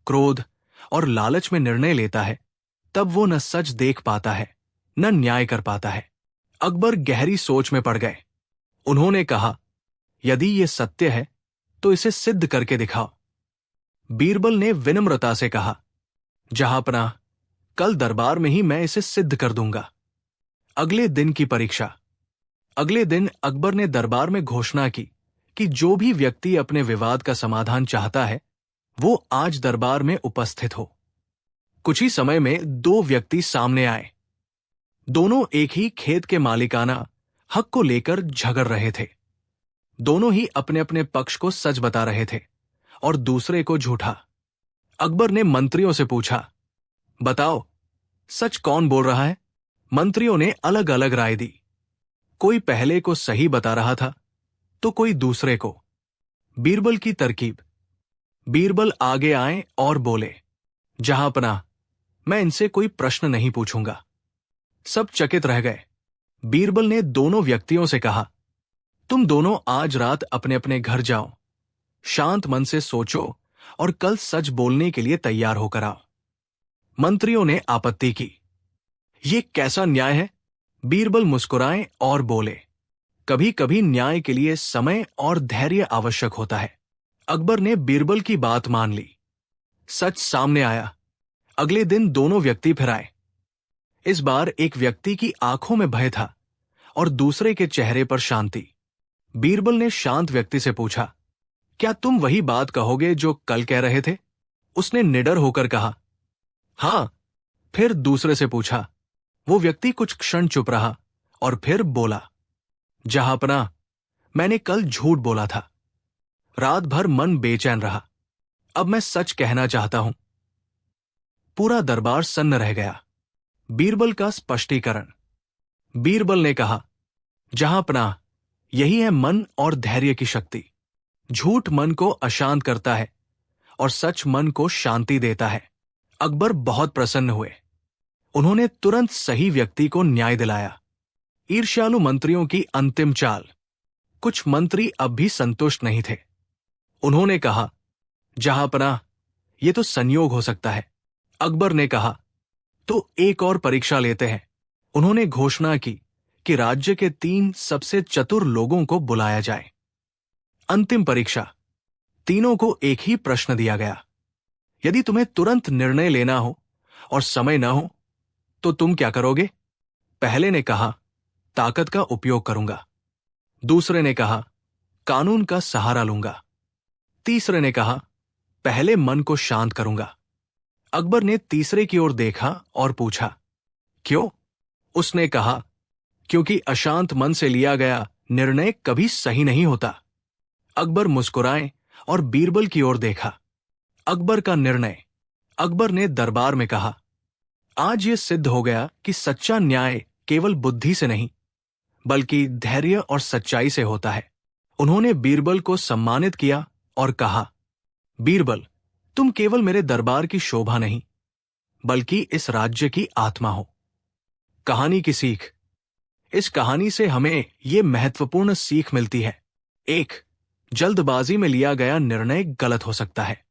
क्रोध और लालच में निर्णय लेता है, तब वो न सच देख पाता है, न न्याय कर पाता है। अकबर गहरी सोच में पड़ गए। उन्होंने कहा, यदि ये सत्य है तो इसे सिद्ध करके दिखाओ। बीरबल ने विनम्रता से कहा, जहांपनाह, कल दरबार में ही मैं इसे सिद्ध कर दूंगा। अगले दिन की परीक्षा। अगले दिन अकबर ने दरबार में घोषणा की कि जो भी व्यक्ति अपने विवाद का समाधान चाहता है, वो आज दरबार में उपस्थित हो। कुछ ही समय में दो व्यक्ति सामने आए। दोनों एक ही खेत के मालिकाना हक को लेकर झगड़ रहे थे। दोनों ही अपने अपने पक्ष को सच बता रहे थे और दूसरे को झूठा। अकबर ने मंत्रियों से पूछा, बताओ, सच कौन बोल रहा है? मंत्रियों ने अलग अलग राय दी। कोई पहले को सही बता रहा था तो कोई दूसरे को। बीरबल की तरकीब। बीरबल आगे आए और बोले, जहांपनाह, मैं इनसे कोई प्रश्न नहीं पूछूंगा। सब चकित रह गए। बीरबल ने दोनों व्यक्तियों से कहा, तुम दोनों आज रात अपने अपने घर जाओ, शांत मन से सोचो और कल सच बोलने के लिए तैयार होकर आओ। मंत्रियों ने आपत्ति की, ये कैसा न्याय है? बीरबल मुस्कुराए और बोले, कभी कभी न्याय के लिए समय और धैर्य आवश्यक होता है। अकबर ने बीरबल की बात मान ली। सच सामने आया। अगले दिन दोनों व्यक्ति फिर आए। इस बार एक व्यक्ति की आंखों में भय था और दूसरे के चेहरे पर शांति। बीरबल ने शांत व्यक्ति से पूछा, क्या तुम वही बात कहोगे जो कल कह रहे थे? उसने निडर होकर कहा, हां। फिर दूसरे से पूछा। वो व्यक्ति कुछ क्षण चुप रहा और फिर बोला, जहांपनाह, मैंने कल झूठ बोला था। रात भर मन बेचैन रहा। अब मैं सच कहना चाहता हूं। पूरा दरबार सन्न रह गया। बीरबल का स्पष्टीकरण। बीरबल ने कहा, जहांपनाह, यही है मन और धैर्य की शक्ति। झूठ मन को अशांत करता है और सच मन को शांति देता है। अकबर बहुत प्रसन्न हुए। उन्होंने तुरंत सही व्यक्ति को न्याय दिलाया। ईर्ष्यालु मंत्रियों की अंतिम चाल। कुछ मंत्री अब भी संतुष्ट नहीं थे। उन्होंने कहा, जहांपनाह, ये तो संयोग हो सकता है। अकबर ने कहा, तो एक और परीक्षा लेते हैं। उन्होंने घोषणा की कि राज्य के 3 सबसे चतुर लोगों को बुलाया जाए। अंतिम परीक्षा। तीनों को एक ही प्रश्न दिया गया, यदि तुम्हें तुरंत निर्णय लेना हो और समय न हो तो तुम क्या करोगे? पहले ने कहा, ताकत का उपयोग करूंगा। दूसरे ने कहा, कानून का सहारा लूंगा। तीसरे ने कहा, पहले मन को शांत करूंगा। अकबर ने तीसरे की ओर देखा और पूछा, क्यों? उसने कहा, क्योंकि अशांत मन से लिया गया निर्णय कभी सही नहीं होता। अकबर मुस्कुराए और बीरबल की ओर देखा। अकबर का निर्णय। अकबर ने दरबार में कहा, आज यह सिद्ध हो गया कि सच्चा न्याय केवल बुद्धि से नहीं बल्कि धैर्य और सच्चाई से होता है। उन्होंने बीरबल को सम्मानित किया और कहा, बीरबल, तुम केवल मेरे दरबार की शोभा नहीं बल्कि इस राज्य की आत्मा हो। कहानी की सीख। इस कहानी से हमें यह महत्वपूर्ण सीख मिलती है। 1. जल्दबाजी में लिया गया निर्णय गलत हो सकता है।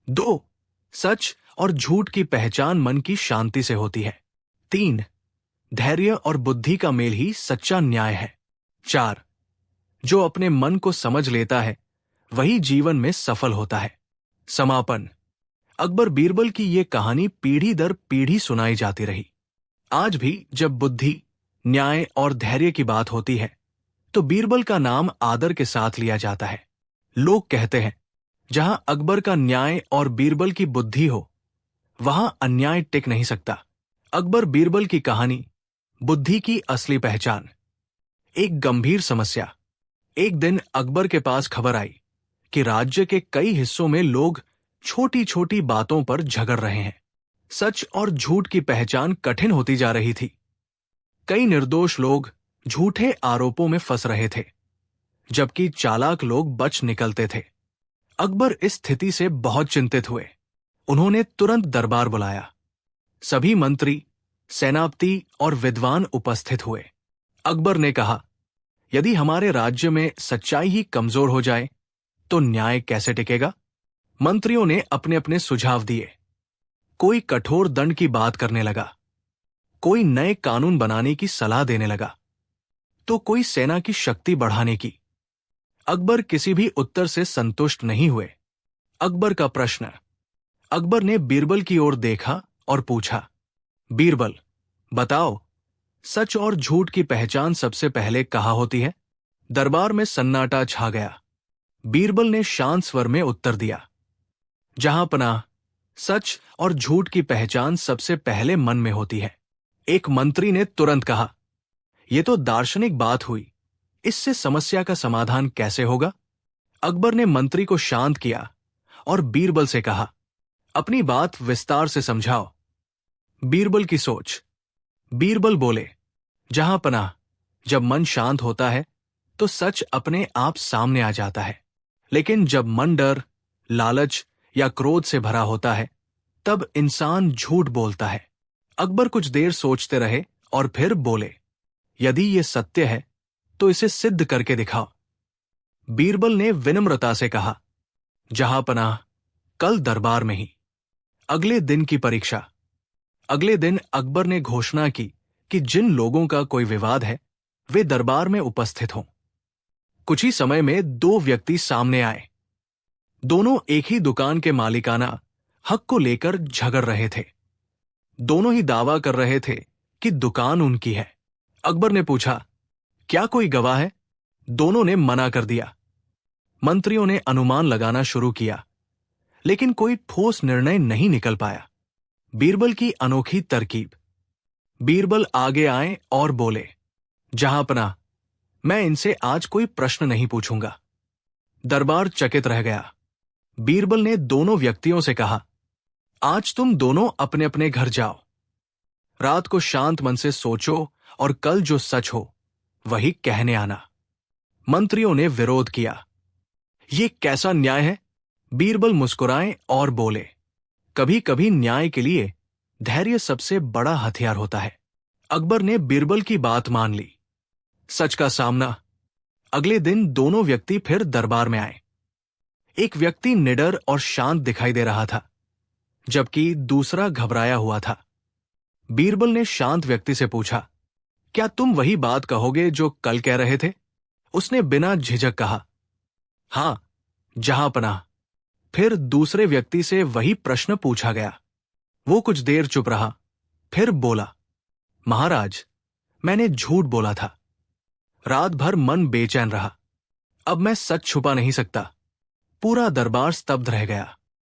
2. सच और झूठ की पहचान मन की शांति से होती है। 3. धैर्य और बुद्धि का मेल ही सच्चा न्याय है। 4. जो अपने मन को समझ लेता है वही जीवन में सफल होता है। समापन। अकबर बीरबल की ये कहानी पीढ़ी दर पीढ़ी सुनाई जाती रही। आज भी जब बुद्धि, न्याय और धैर्य की बात होती है तो बीरबल का नाम आदर के साथ लिया जाता है। लोग कहते हैं, जहां अकबर का न्याय और बीरबल की बुद्धि हो वहां अन्याय टिक नहीं सकता। अकबर बीरबल की कहानी बुद्धि की असली पहचान। एक गंभीर समस्या। एक दिन अकबर के पास खबर आई कि राज्य के कई हिस्सों में लोग छोटी छोटी बातों पर झगड़ रहे हैं। सच और झूठ की पहचान कठिन होती जा रही थी। कई निर्दोष लोग झूठे आरोपों में फंस रहे थे, जबकि चालाक लोग बच निकलते थे। अकबर इस स्थिति से बहुत चिंतित हुए। उन्होंने तुरंत दरबार बुलाया। सभी मंत्री, सेनापति और विद्वान उपस्थित हुए। अकबर ने कहा, यदि हमारे राज्य में सच्चाई ही कमजोर हो जाए तो न्याय कैसे टिकेगा? मंत्रियों ने अपने अपने सुझाव दिए। कोई कठोर दंड की बात करने लगा, कोई नए कानून बनाने की सलाह देने लगा, तो कोई सेना की शक्ति बढ़ाने की। अकबर किसी भी उत्तर से संतुष्ट नहीं हुए। अकबर का प्रश्न। अकबर ने बीरबल की ओर देखा और पूछा, बीरबल, बताओ, सच और झूठ की पहचान सबसे पहले कहाँ होती है? दरबार में सन्नाटा छा गया। बीरबल ने शांत स्वर में उत्तर दिया, जहां पनाह, सच और झूठ की पहचान सबसे पहले मन में होती है। एक मंत्री ने तुरंत कहा, यह तो दार्शनिक बात हुई, इससे समस्या का समाधान कैसे होगा? अकबर ने मंत्री को शांत किया और बीरबल से कहा, अपनी बात विस्तार से समझाओ। बीरबल की सोच। बीरबल बोले, जहां पनाह, जब मन शांत होता है तो सच अपने आप सामने आ जाता है, लेकिन जब मन डर, लालच या क्रोध से भरा होता है तब इंसान झूठ बोलता है। अकबर कुछ देर सोचते रहे और फिर बोले, यदि ये सत्य है तो इसे सिद्ध करके दिखाओ। बीरबल ने विनम्रता से कहा, जहां पनाह, कल दरबार में ही। अगले दिन की परीक्षा। अगले दिन अकबर ने घोषणा की कि जिन लोगों का कोई विवाद है वे दरबार में उपस्थित हों। कुछ ही समय में 2 व्यक्ति सामने आए। दोनों एक ही दुकान के मालिकाना हक को लेकर झगड़ रहे थे। दोनों ही दावा कर रहे थे कि दुकान उनकी है। अकबर ने पूछा, क्या कोई गवाह है? दोनों ने मना कर दिया। मंत्रियों ने अनुमान लगाना शुरू किया, लेकिन कोई ठोस निर्णय नहीं निकल पाया। बीरबल की अनोखी तरकीब। बीरबल आगे आए और बोले, जहां पनाह, मैं इनसे आज कोई प्रश्न नहीं पूछूंगा। दरबार चकित रह गया। बीरबल ने दोनों व्यक्तियों से कहा, आज तुम दोनों अपने अपने घर जाओ। रात को शांत मन से सोचो और कल जो सच हो वही कहने आना। मंत्रियों ने विरोध किया। ये कैसा न्याय है? बीरबल मुस्कुराए और बोले, कभी कभी न्याय के लिए धैर्य सबसे बड़ा हथियार होता है। अकबर ने बीरबल की बात मान ली। सच का सामना। अगले दिन दोनों व्यक्ति फिर दरबार में आए। एक व्यक्ति निडर और शांत दिखाई दे रहा था, जबकि दूसरा घबराया हुआ था। बीरबल ने शांत व्यक्ति से पूछा, क्या तुम वही बात कहोगे जो कल कह रहे थे? उसने बिना झिझक कहा, हां, जहां पनाह। फिर दूसरे व्यक्ति से वही प्रश्न पूछा गया। वो कुछ देर चुप रहा, फिर बोला, महाराज, मैंने झूठ बोला था। रात भर मन बेचैन रहा। अब मैं सच छुपा नहीं सकता। पूरा दरबार स्तब्ध रह गया।